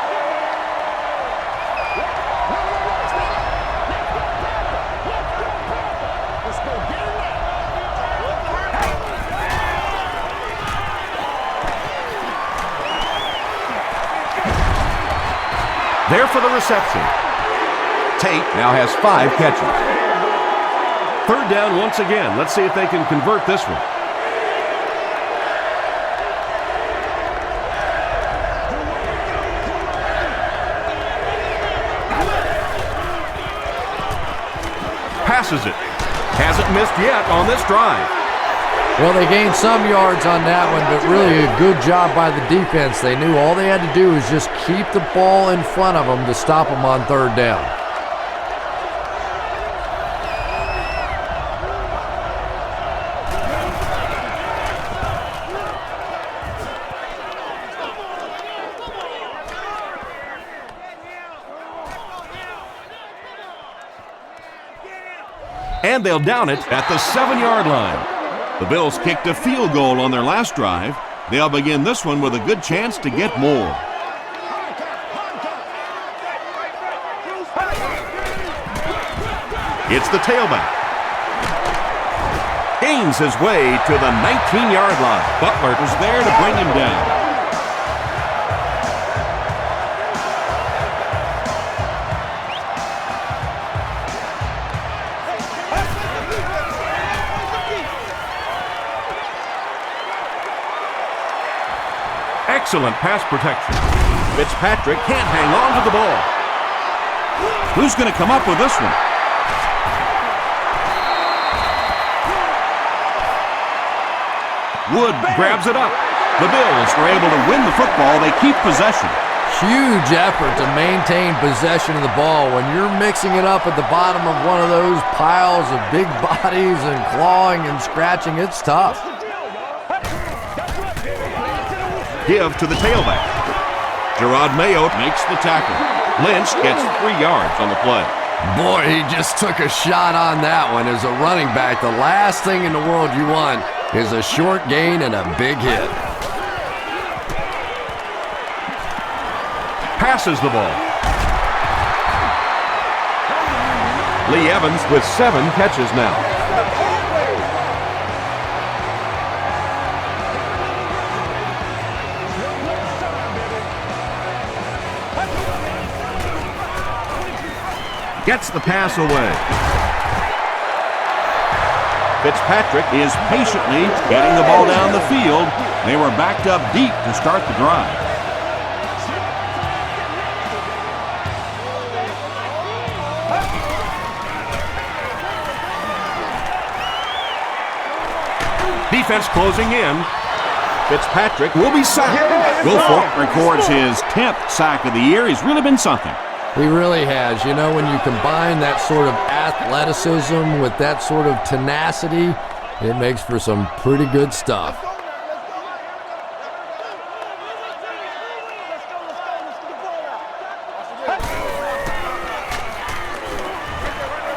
[SPEAKER 1] There for the reception. Tate now has 5 catches. 3rd down once again. Let's see if they can convert this one. Passes it. Hasn't missed yet on this drive.
[SPEAKER 3] Well, they gained some yards on that one, but really a good job by the defense. They knew all they had to do was just keep the ball in front of them to stop them on 3rd down.
[SPEAKER 1] And they'll down it at the 7-yard line.
[SPEAKER 2] The Bills kicked a field goal on their last drive. They'll begin this one with a good chance to get more.
[SPEAKER 1] It's the tailback. Gains his way to the 19-yard line.
[SPEAKER 2] Butler was there to bring him down.
[SPEAKER 1] Excellent pass protection. Fitzpatrick can't hang on to the ball.
[SPEAKER 2] Who's going to come up with this one?
[SPEAKER 1] Wood grabs it up. The Bills are able to win the football. They keep possession.
[SPEAKER 3] Huge effort to maintain possession of the ball. When you're mixing it up at the bottom of one of those piles of big bodies and clawing and scratching, it's tough.
[SPEAKER 1] Give to the tailback. Gerard Mayo makes the tackle. Lynch gets 3 yards on the play.
[SPEAKER 3] Boy, he just took a shot on that one. As a running back, the last thing in the world you want is a short gain and a big hit.
[SPEAKER 1] Passes the ball. Lee Evans with 7 catches now. Gets the pass away.
[SPEAKER 2] Fitzpatrick is patiently getting the ball down the field. They were backed up deep to start the drive.
[SPEAKER 1] Defense closing in. Fitzpatrick will be sacked.
[SPEAKER 2] Wilfork records his 10th sack of the year. He's really been something.
[SPEAKER 3] He really has. You know, when you combine that sort of athleticism with that sort of tenacity, it makes for some pretty good stuff.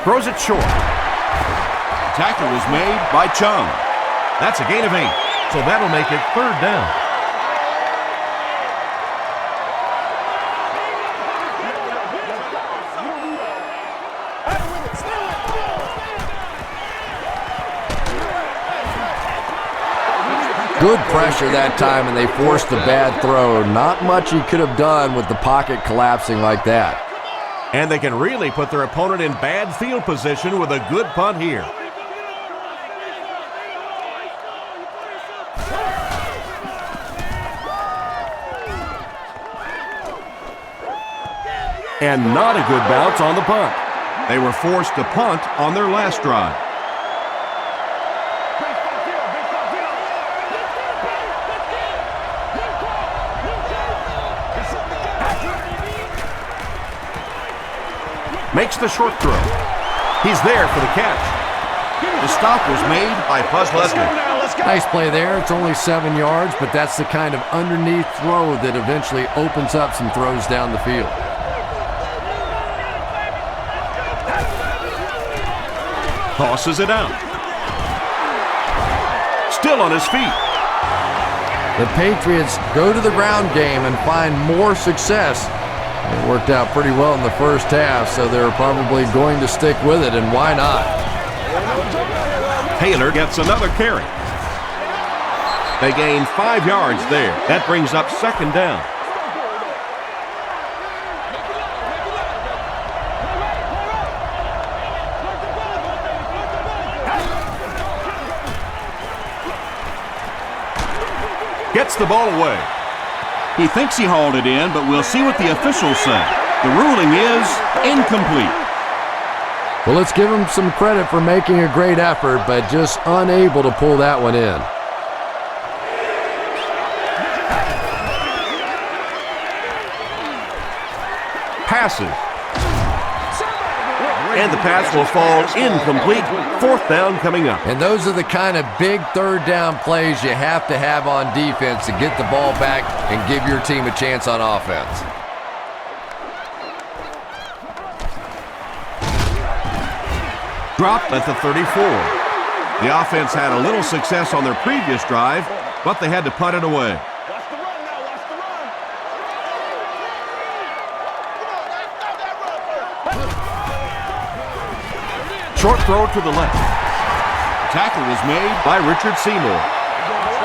[SPEAKER 1] Throws it short.
[SPEAKER 2] Tackle was made by Chung.
[SPEAKER 1] That's a gain of 8, so that'll make it 3rd down.
[SPEAKER 3] Good pressure that time, and they forced a bad throw. Not much he could have done with the pocket collapsing like that.
[SPEAKER 1] And they can really put their opponent in bad field position with a good punt here. And not a good bounce on the punt. They were forced to punt on their last drive. Makes the short throw. He's there for the catch. The stop was made by Buzz Leslie.
[SPEAKER 3] Nice play there. It's only 7 yards, but that's the kind of underneath throw that eventually opens up some throws down the field.
[SPEAKER 1] Tosses it out. Still on his feet.
[SPEAKER 3] The Patriots go to the ground game and find more success. It worked out pretty well in the first half, so they're probably going to stick with it, and why not?
[SPEAKER 1] Taylor gets another carry. They gain 5 yards there. That brings up second down. Gets the ball away.
[SPEAKER 2] He thinks he hauled it in, but we'll see what the officials say. The ruling is incomplete.
[SPEAKER 3] Well, let's give him some credit for making a great effort, but just unable to pull that one in.
[SPEAKER 1] Passes. And the pass will fall incomplete. Fourth down coming up.
[SPEAKER 3] And those are the kind of big third down plays you have to have on defense to get the ball back and give your team a chance on offense.
[SPEAKER 1] Dropped at the 34. The offense had a little success on their previous drive, but they had to punt it away. Short throw to the left. Tackle was made by Richard Seymour.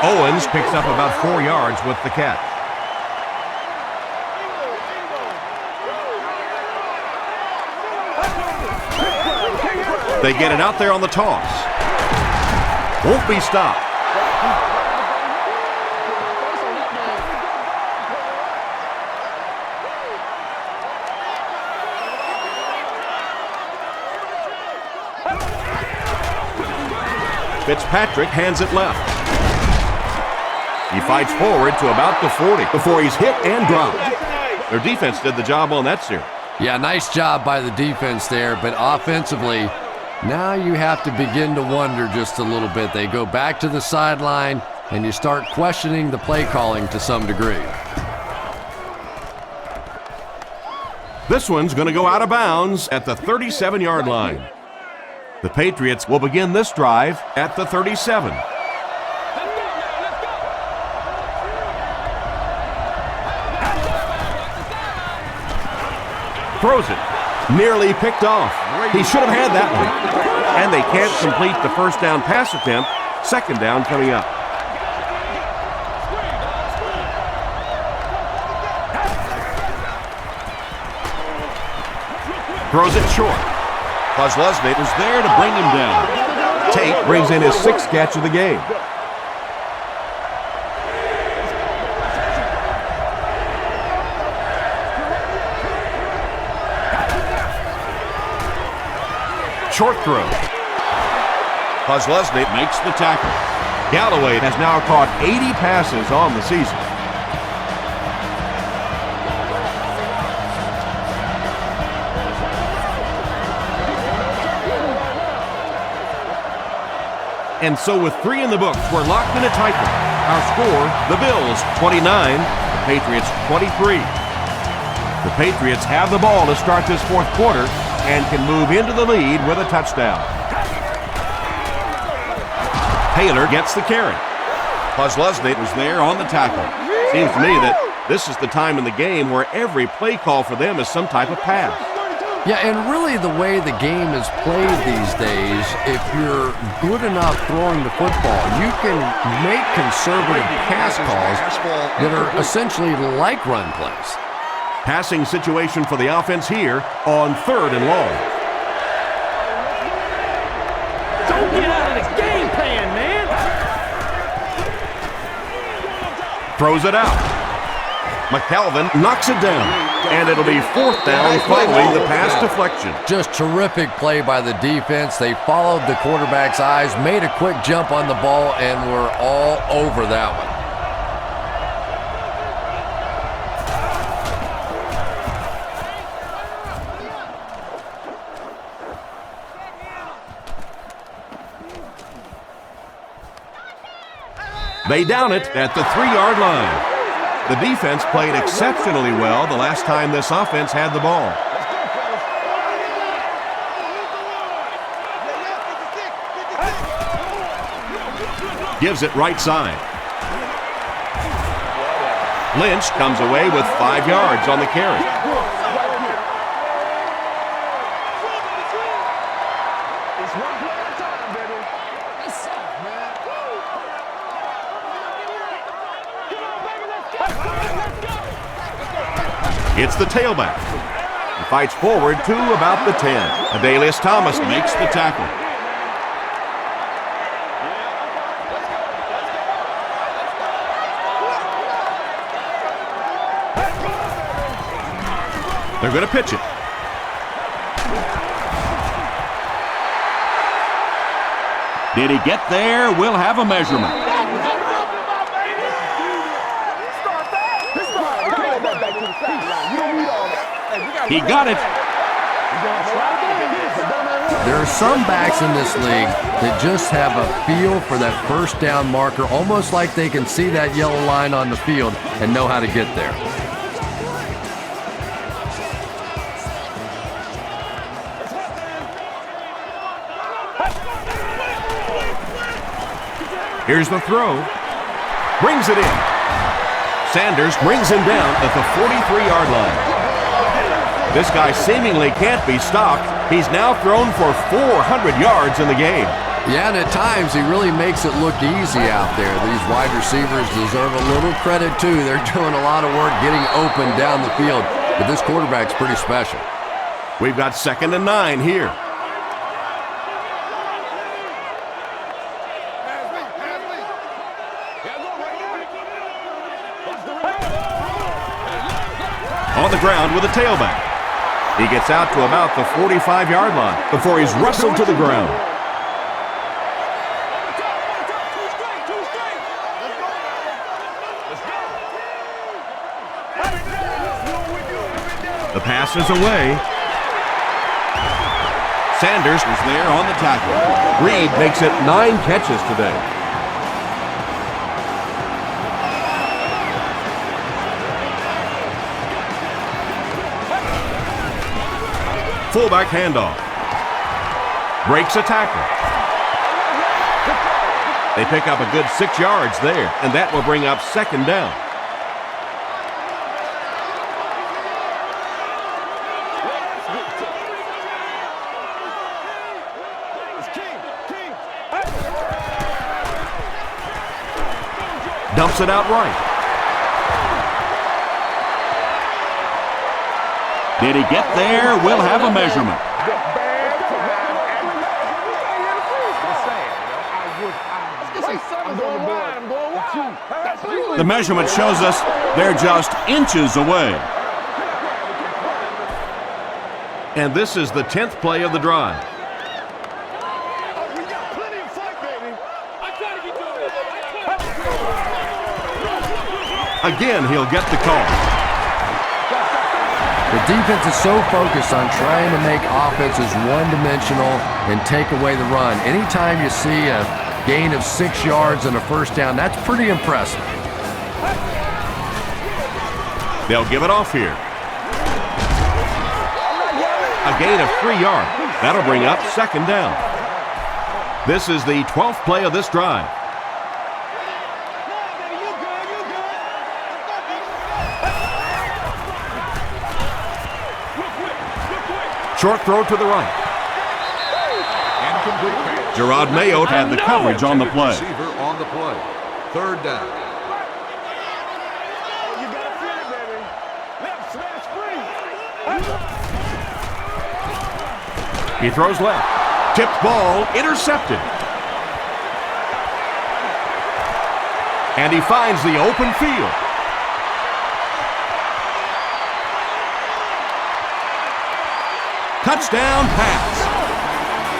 [SPEAKER 1] Owens picks up about 4 yards with the catch. They get it out there on the toss. Won't be stopped. Fitzpatrick hands it left. He fights forward to about the 40 before he's hit and dropped. Their defense did the job on that series.
[SPEAKER 3] Yeah, nice job by the defense there, but offensively, now you have to begin to wonder just a little bit. They go back to the sideline, and you start questioning the play calling to some degree.
[SPEAKER 1] This one's going to go out of bounds at the 37-yard line. The Patriots will begin this drive at the 37. Throws it. Nearly picked off. He should have had that one. And they can't complete the first down pass attempt. Second down coming up. Throws it short. Buzz Leslie was there to bring him down. Tate brings in his 6th catch of the game. Short throw. Buzz Leslie makes the tackle. Galloway has now caught 80 passes on the season. And so with 3 in the books, we're locked in a tight one. Our score, the Bills 29, the Patriots 23. The Patriots have the ball to start this fourth quarter and can move into the lead with a touchdown. Taylor gets the carry. Buzz Leslie was there on the tackle. Seems to me that this is the time in the game where every play call for them is some type of pass.
[SPEAKER 3] Yeah, and really the way the game is played these days, if you're good enough throwing the football, you can make conservative pass calls that are essentially like run plays.
[SPEAKER 1] Passing situation for the offense here on 3rd and long.
[SPEAKER 5] Don't get out of the game plan, man.
[SPEAKER 1] Throws it out. McKelvin knocks it down. And it'll be 4th down following the pass deflection.
[SPEAKER 3] Just terrific play by the defense. They followed the quarterback's eyes, made a quick jump on the ball, and were all over that one.
[SPEAKER 1] They down it at the 3-yard line. The defense played exceptionally well the last time this offense had the ball. Gives it right side. Lynch comes away with 5 yards on the carry. It's the tailback. He fights forward to about the 10. Adalius Thomas makes the tackle. They're going to pitch it.
[SPEAKER 2] Did he get there? We'll have a measurement. He got it.
[SPEAKER 3] There are some backs in this league that just have a feel for that first down marker, almost like they can see that yellow line on the field and know how to get there.
[SPEAKER 1] Here's the throw. Brings it in. Sanders brings him down at the 43-yard line. This guy seemingly can't be stopped. He's now thrown for 400 yards in the game.
[SPEAKER 3] Yeah, and at times he really makes it look easy out there. These wide receivers deserve a little credit too. They're doing a lot of work getting open down the field, but this quarterback's pretty special.
[SPEAKER 1] We've got 2nd and 9 here. On the ground with a tailback. He gets out to about the 45-yard line before he's wrestled to the ground. The pass is away. Sanders was there on the tackle. Reed makes it 9 catches today. Fullback handoff. Breaks a tackle. They pick up a good 6 yards there, and that will bring up 2nd down. Dumps it out right.
[SPEAKER 2] Did he get there? We'll have a measurement. The measurement shows us they're just inches away.
[SPEAKER 1] And this is the 10th play of the drive. Again, he'll get the call.
[SPEAKER 3] The defense is so focused on trying to make offenses one-dimensional and take away the run. Anytime you see a gain of 6 yards and a first down, that's pretty impressive.
[SPEAKER 1] They'll give it off here. A gain of 3 yards. That'll bring up 2nd down. This is the 12th play of this drive. Short throw to the right.
[SPEAKER 2] Gerard Mayotte had the coverage on the play.
[SPEAKER 4] Receiver on the play. 3rd down.
[SPEAKER 1] He throws left. Tipped ball, intercepted. And he finds the open field. Touchdown pass.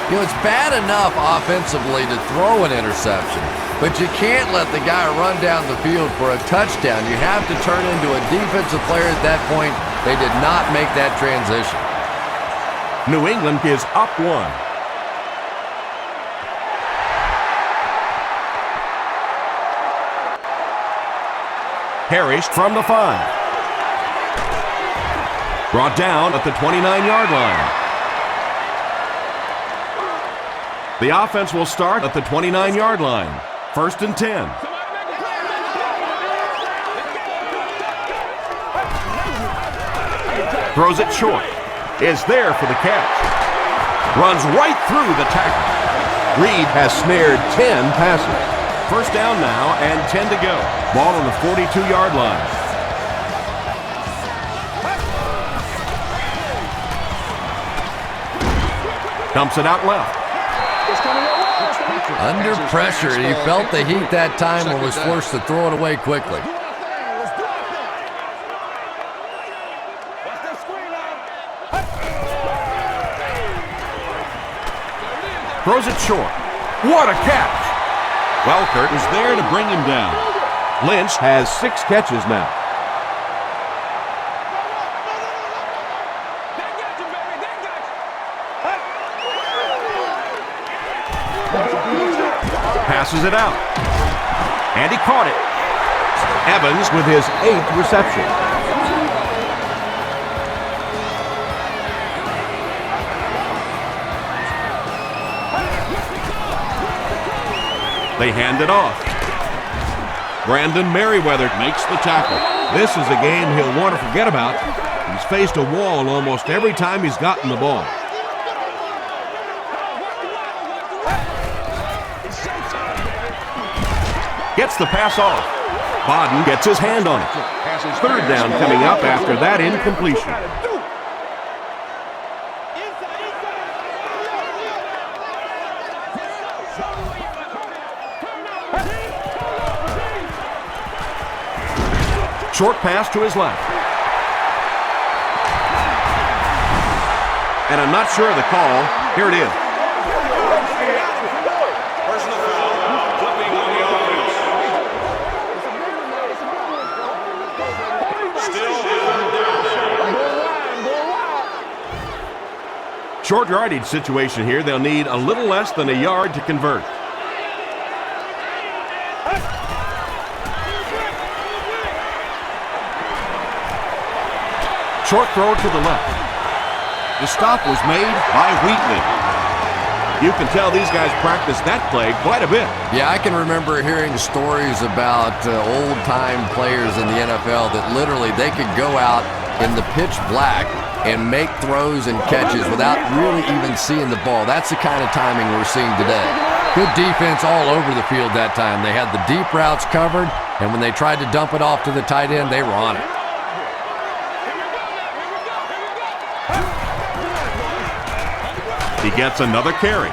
[SPEAKER 3] You know, it's bad enough offensively to throw an interception, but you can't let the guy run down the field for a touchdown. You have to turn into a defensive player at that point. They did not make that transition.
[SPEAKER 1] New England is up 1. Harris from the 5. Brought down at the 29-yard line. The offense will start at the 29-yard line. 1st and 10. Throws it short. Is there for the catch. Runs right through the tackle. Reed has snared 10 passes. 1st down now and 10 to go. Ball on the 42-yard line. Dumps it out left.
[SPEAKER 3] Under pressure, he felt the heat that time and was forced to throw it away quickly.
[SPEAKER 1] Throws it short. What a catch! Welkert is there to bring him down. Lynch has 6 catches now. Passes it out. And he caught it. Evans with his 8th reception. They hand it off. Brandon Merriweather makes the tackle. This is a game he'll want to forget about. He's faced a wall almost every time he's gotten the ball. Gets the pass off. Bodden gets his hand on it. 3rd down coming up after that incompletion. Short pass to his left. And I'm not sure of the call. Here it is.
[SPEAKER 8] Personal foul, flipping on the offense. Still down.
[SPEAKER 1] Short yardage situation here. They'll need a little less than a yard to convert. Short throw to the left. The stop was made by Wheatley. You can tell these guys practice that play quite a bit.
[SPEAKER 3] Yeah, I can remember hearing stories about old-time players in the NFL that literally they could go out in the pitch black and make throws and catches without really even seeing the ball. That's the kind of timing we're seeing today. Good defense all over the field that time. They had the deep routes covered, and when they tried to dump it off to the tight end, they were on it.
[SPEAKER 1] He gets another carry.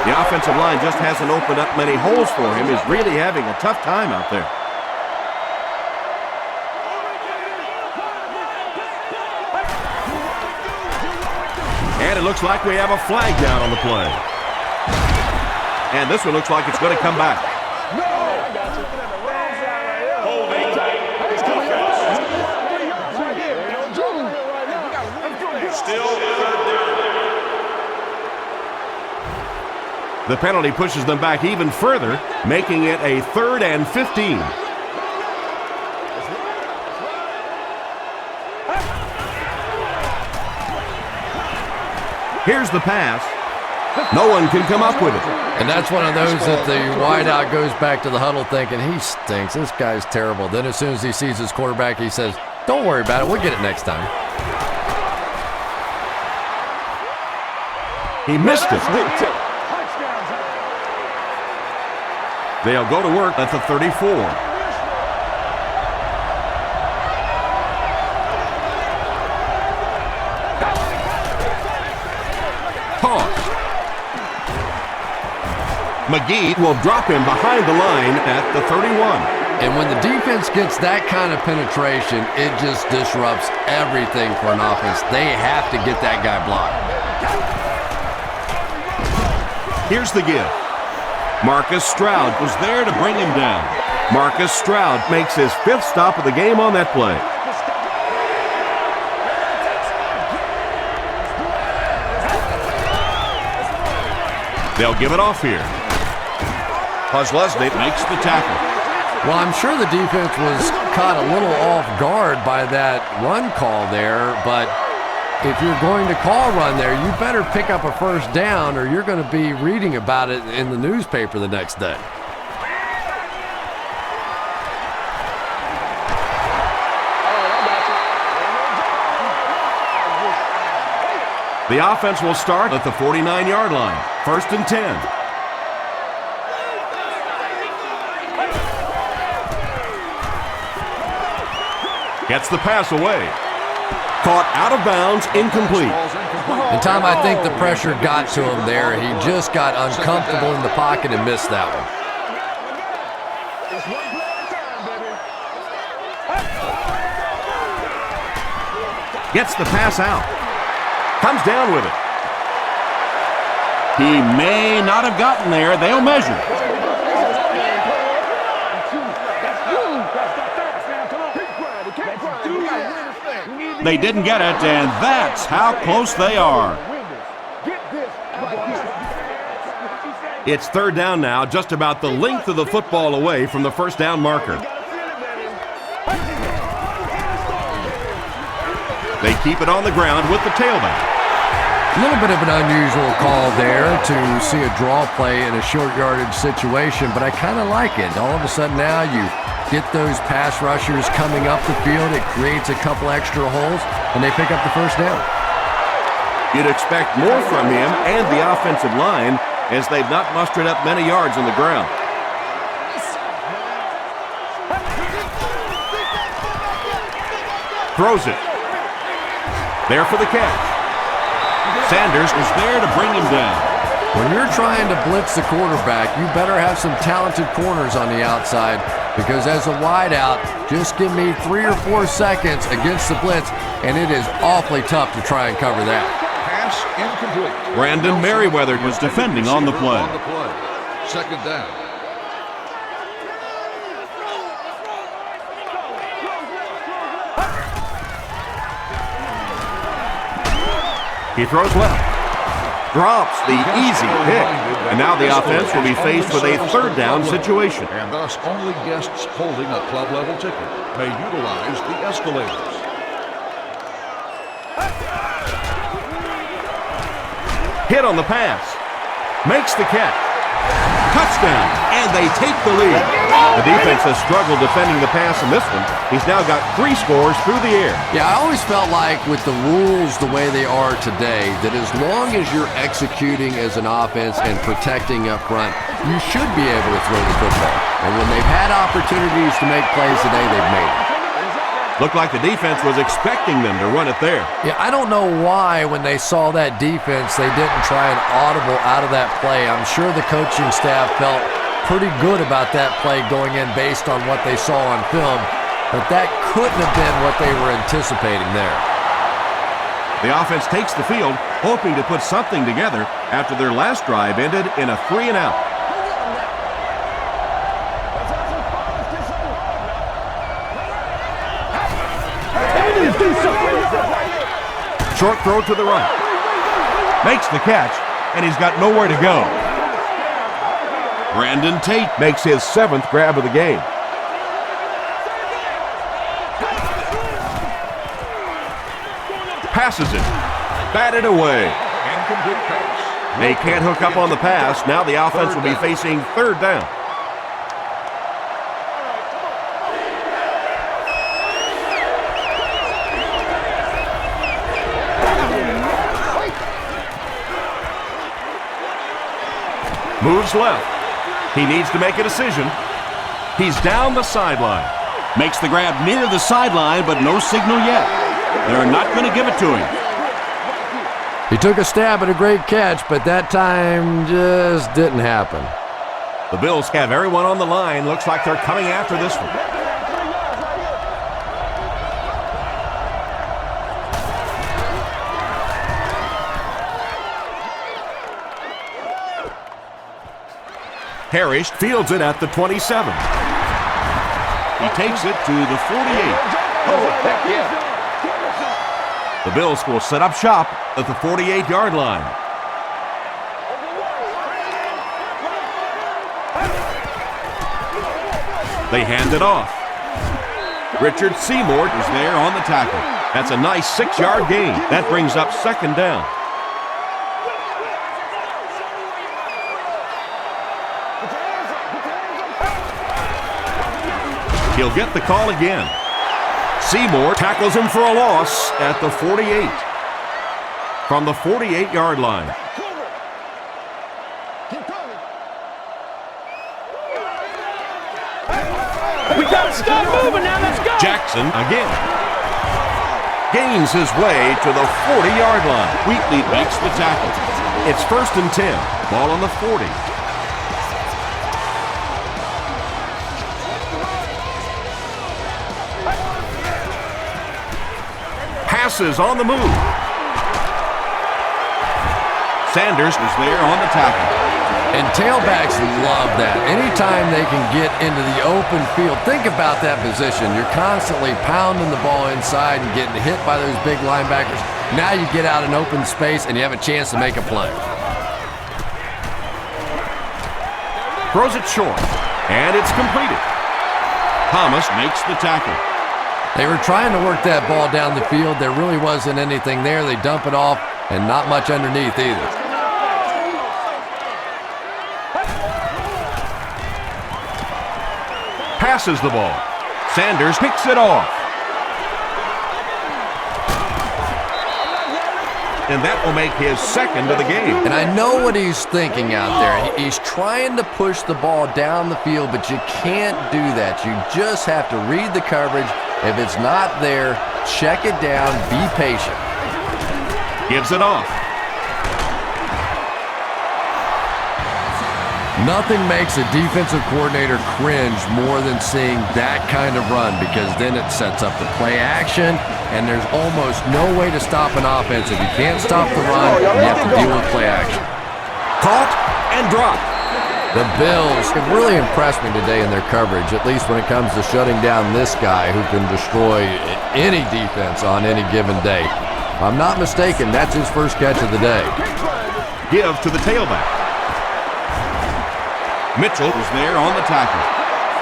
[SPEAKER 1] The offensive line just hasn't opened up many holes for him. He's really having a tough time out there. And it looks like we have a flag down on the play. And this one looks like it's going to come back. The penalty pushes them back even further, making it a 3rd and 15. Here's the pass. No one can come up with it.
[SPEAKER 3] And that's one of those that the wideout goes back to the huddle thinking, he stinks, this guy's terrible. Then as soon as he sees his quarterback, he says, don't worry about it, we'll get it next time.
[SPEAKER 1] He missed it. They'll go to work at the 34. Toss. McGee will drop him behind the line at the 31.
[SPEAKER 3] And when the defense gets that kind of penetration, it just disrupts everything for an offense. They have to get that guy blocked.
[SPEAKER 1] Here's the give. Marcus Stroud was there to bring him down. Marcus Stroud makes his 5th stop of the game on that play. They'll give it off here. Posluszny
[SPEAKER 2] Makes the tackle.
[SPEAKER 3] Well, I'm sure the defense was caught a little off guard by that run call there, but if you're going to call run there, you better pick up a first down or you're going to be reading about it in the newspaper the next day.
[SPEAKER 1] The offense will start at the 49-yard line. 1st and 10. Gets the pass away. Caught out of bounds, incomplete.
[SPEAKER 3] And Tom, I think the pressure got to him there. He just got uncomfortable in the pocket and missed that one.
[SPEAKER 1] Gets the pass out. Comes down with it.
[SPEAKER 2] He may not have gotten there. They'll measure. They didn't get it, and that's how close they are.
[SPEAKER 1] It's 3rd down now, just about the length of the football away from the first down marker. They keep it on the ground with the tailback.
[SPEAKER 3] A little bit of an unusual call there to see a draw play in a short yardage situation, but I kind of like it. All of a sudden now you get those pass rushers coming up the field. It creates a couple extra holes, and they pick up the first down.
[SPEAKER 1] You'd expect more from him and the offensive line as they've not mustered up many yards on the ground. Throws it. There for the catch. Sanders is there to bring him down.
[SPEAKER 3] When you're trying to blitz the quarterback, you better have some talented corners on the outside, because as a wideout, just give me 3 or 4 seconds against the blitz, and it is awfully tough to try and cover that.
[SPEAKER 4] Pass incomplete.
[SPEAKER 1] Brandon Merriweather
[SPEAKER 2] Was defending on the play.
[SPEAKER 4] 2nd down.
[SPEAKER 1] He throws left. Drops the easy pick. And now the offense will be faced with a 3rd down situation.
[SPEAKER 4] And thus, only guests holding a club-level ticket may utilize the escalators.
[SPEAKER 1] Hit on the pass. Makes the catch. Touchdown. And they take the lead. The defense has struggled defending the pass in this one. He's now got 3 scores through the air.
[SPEAKER 3] Yeah, I always felt like with the rules the way they are today, that as long as you're executing as an offense and protecting up front, you should be able to throw the football. And when they've had opportunities to make plays today, they've made it.
[SPEAKER 1] Looked like the defense was expecting them to run it there.
[SPEAKER 3] Yeah, I don't know why when they saw that defense, they didn't try an audible out of that play. I'm sure the coaching staff felt pretty good about that play going in based on what they saw on film, but that couldn't have been what they were anticipating there.
[SPEAKER 1] The offense takes the field, hoping to put something together after their last drive ended in a 3-and-out. Short throw to the right. Makes the catch, and he's got nowhere to go. Brandon Tate makes his 7th grab of the game. Passes it. Batted away.
[SPEAKER 4] Incomplete pass.
[SPEAKER 1] They can't hook up on the pass. Now the offense will be facing 3rd down. Moves left. He needs to make a decision. He's down the sideline.
[SPEAKER 2] Makes the grab near the sideline, but no signal yet. They're not going to give it to him.
[SPEAKER 3] He took a stab at a great catch, but that time just didn't happen.
[SPEAKER 1] The Bills have everyone on the line. Looks like they're coming after this one. Parrish fields it at the 27. He takes it to the 48. The Bills will set up shop at the 48-yard line. They hand it off. Richard Seymour is there on the tackle. That's a nice 6-yard gain. That brings up second down. He'll get the call again. Seymour tackles him for a loss at the 48. From the 48-yard line.
[SPEAKER 5] We gotta stop moving now, let's go!
[SPEAKER 1] Jackson again. Gains his way to the 40-yard line.
[SPEAKER 2] Wheatley makes the tackle.
[SPEAKER 1] It's 1st and 10. Ball on the 40. Passes on the move. Sanders is there on the tackle.
[SPEAKER 3] And tailbacks love that. Anytime they can get into the open field, think about that position. You're constantly pounding the ball inside and getting hit by those big linebackers. Now you get out in open space and you have a chance to make a play.
[SPEAKER 1] Throws it short, and it's completed.
[SPEAKER 2] Thomas makes the tackle.
[SPEAKER 3] They were trying to work that ball down the field. There really wasn't anything there. They dump it off, and not much underneath either.
[SPEAKER 1] Passes the ball. Sanders picks it off. And that will make his second of the game.
[SPEAKER 3] And I know what he's thinking out there. He's trying to push the ball down the field, but you can't do that. You just have to read the coverage. If it's not there, check it down, be patient.
[SPEAKER 1] Gives it off.
[SPEAKER 3] Nothing makes a defensive coordinator cringe more than seeing that kind of run, because then it sets up the play action, and there's almost no way to stop an offense. If you can't stop the run, you have to deal with play action.
[SPEAKER 1] Caught and dropped.
[SPEAKER 3] The Bills have really impressed me today in their coverage, at least when it comes to shutting down this guy who can destroy any defense on any given day. If I'm not mistaken, that's his first catch of the day.
[SPEAKER 1] Give to the tailback.
[SPEAKER 2] Mitchell is there on the tackle.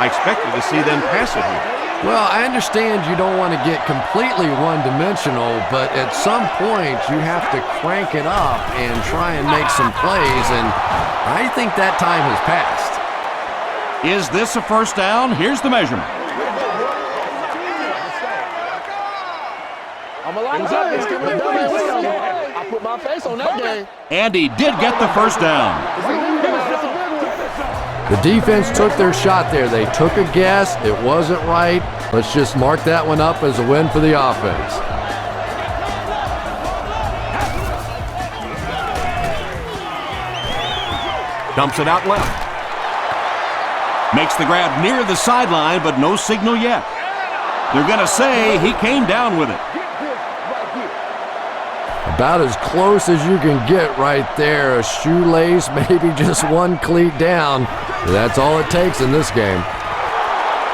[SPEAKER 1] I expected to see them pass it here.
[SPEAKER 3] Well, I understand you don't want to get completely one-dimensional, but at some point you have to crank it up and try and make some plays, and I think that time has passed.
[SPEAKER 2] Is this a first down? Here's the measurement.
[SPEAKER 5] I put my face on that game.
[SPEAKER 2] And he did get the first down.
[SPEAKER 3] The defense took their shot there. They took a guess. It wasn't right. Let's just mark that one up as a win for the offense.
[SPEAKER 1] Dumps it out left.
[SPEAKER 2] Makes the grab near the sideline, but no signal yet. They're going to say he came down with it.
[SPEAKER 3] About as close as you can get right there. A shoelace, maybe just one cleat down. That's all it takes in this game.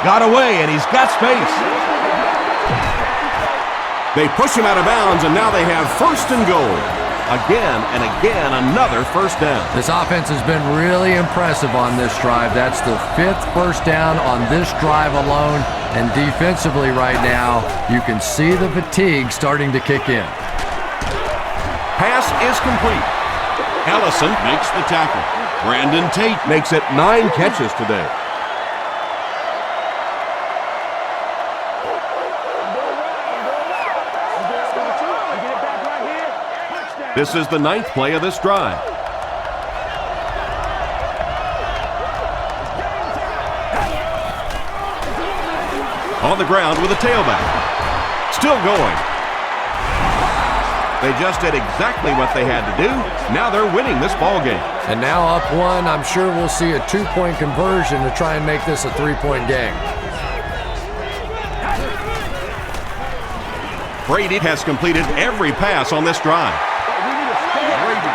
[SPEAKER 1] Got away, and he's got space. They push him out of bounds, and now they have 1st and goal. Again and again, another first down.
[SPEAKER 3] This offense has been really impressive on this drive. That's the 5th first down on this drive alone. And defensively right now, you can see the fatigue starting to kick in.
[SPEAKER 1] Pass is complete.
[SPEAKER 2] Ellison makes the tackle. Brandon Tate
[SPEAKER 1] makes it 9 catches today. This is the 9th play of this drive. On the ground with a tailback. Still going. They just did exactly what they had to do. Now they're winning this ball game.
[SPEAKER 3] And now up one, I'm sure we'll see a 2-point conversion to try and make this a 3-point game.
[SPEAKER 1] Brady has completed every pass on this drive.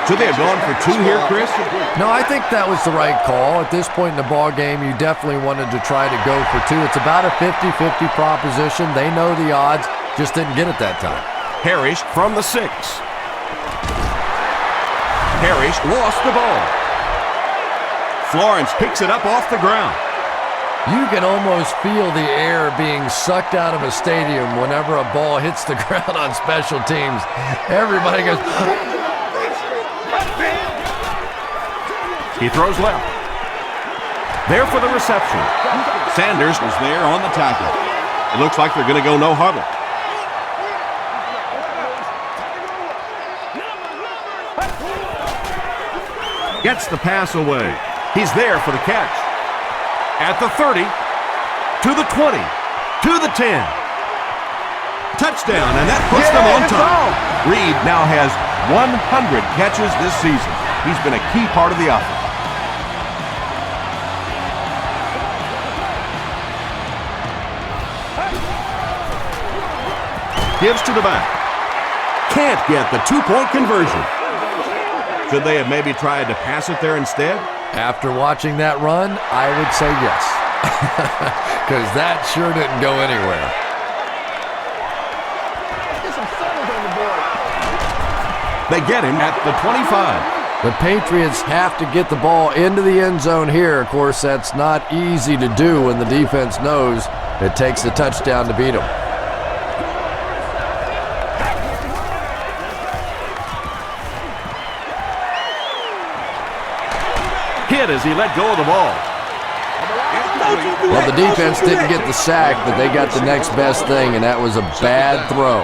[SPEAKER 1] Should they have gone for 2 here, Chris?
[SPEAKER 3] No, I think that was the right call. At this point in the ball game, you definitely wanted to try to go for 2. It's about a 50-50 proposition. They know the odds, just didn't get it that time.
[SPEAKER 1] Parrish from the 6. Parrish lost the ball. Florence picks it up off the ground.
[SPEAKER 3] You can almost feel the air being sucked out of a stadium whenever a ball hits the ground on special teams. Everybody goes...
[SPEAKER 1] He throws left. There for the reception. Sanders was there on the tackle. It looks like they're going to go no huddle. Gets the pass away. He's there for the catch. At the 30, to the 20, to the 10. Touchdown, and that puts them on top. Reed now has 100 catches this season. He's been a key part of the offense. Gives to the back. Can't get the 2-point conversion. Should they have maybe tried to pass it there instead?
[SPEAKER 3] After watching that run, I would say yes. Because that sure didn't go anywhere.
[SPEAKER 1] They get him at the 25.
[SPEAKER 3] The Patriots have to get the ball into the end zone here. Of course, that's not easy to do when the defense knows it takes a touchdown to beat them.
[SPEAKER 1] Hit as he let go of the ball.
[SPEAKER 3] Well, the defense didn't get the sack, but they got the next best thing, and that was a bad throw.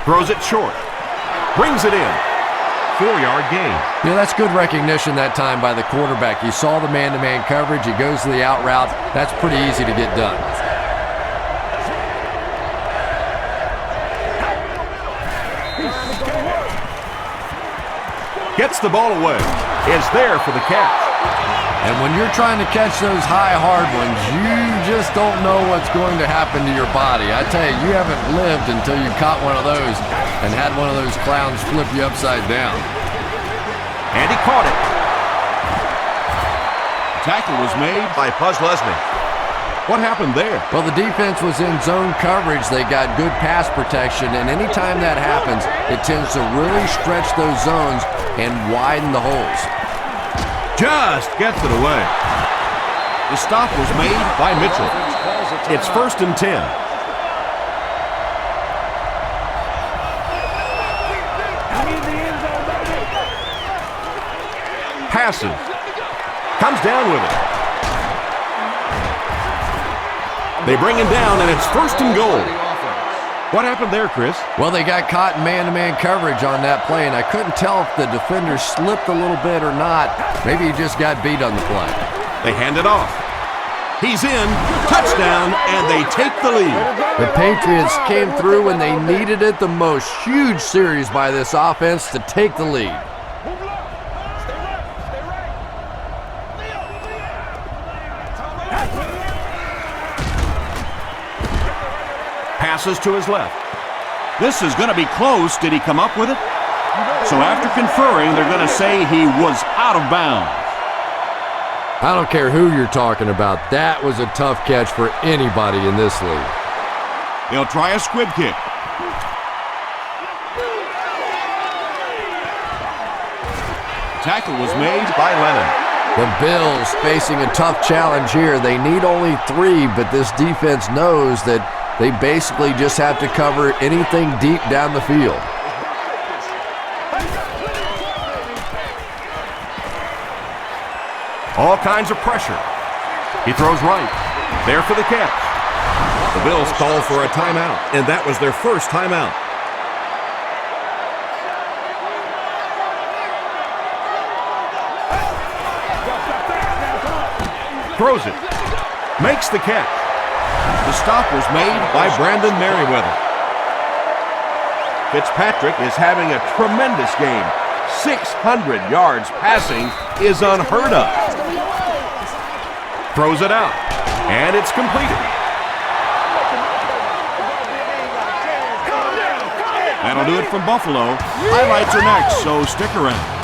[SPEAKER 1] Throws it short. Brings it in. 4-yard gain.
[SPEAKER 3] You know, that's good recognition that time by the quarterback. He saw the man-to-man coverage. He goes to the out route. That's pretty easy to get done.
[SPEAKER 1] Gets the ball away. Is there for the catch.
[SPEAKER 3] And when you're trying to catch those high, hard ones, you just don't know what's going to happen to your body. I tell you, you haven't lived until you caught one of those and had one of those clowns flip you upside down.
[SPEAKER 1] And he caught it.
[SPEAKER 2] Tackle was made
[SPEAKER 1] By Puzz Lesney. What happened there?
[SPEAKER 3] Well, the defense was in zone coverage. They got good pass protection, and anytime that happens, it tends to really stretch those zones and widen the holes.
[SPEAKER 1] Just gets it away.
[SPEAKER 2] The stop was made
[SPEAKER 1] By Mitchell. It's 1st and 10. Passes. Comes down with it. They bring him down, and it's 1st and goal. What happened there, Chris?
[SPEAKER 3] Well, they got caught in man-to-man coverage on that play, and I couldn't tell if the defender slipped a little bit or not. Maybe he just got beat on the play.
[SPEAKER 1] They hand it off. He's in. Touchdown, and they take the lead.
[SPEAKER 3] The Patriots came through when they needed it the most. Huge series by this offense to take the lead.
[SPEAKER 1] Passes to his left.
[SPEAKER 2] This is going to be close. Did he come up with it? So after conferring, they're going to say he was out of bounds.
[SPEAKER 3] I don't care who you're talking about. That was a tough catch for anybody in this league.
[SPEAKER 2] They'll try a squib kick. Tackle was made
[SPEAKER 1] By Lennon.
[SPEAKER 3] The Bills facing a tough challenge here. They need only 3, but this defense knows that they basically just have to cover anything deep down the field.
[SPEAKER 1] All kinds of pressure. He throws right. There for the catch. The Bills call for a timeout, and that was their first timeout. Throws it. Makes the catch. The stop was made by Brandon Merriweather. Fitzpatrick is having a tremendous game. 600 yards passing is unheard of. Throws it out, and it's completed.
[SPEAKER 2] That'll do it from Buffalo. Highlights are next, so stick around.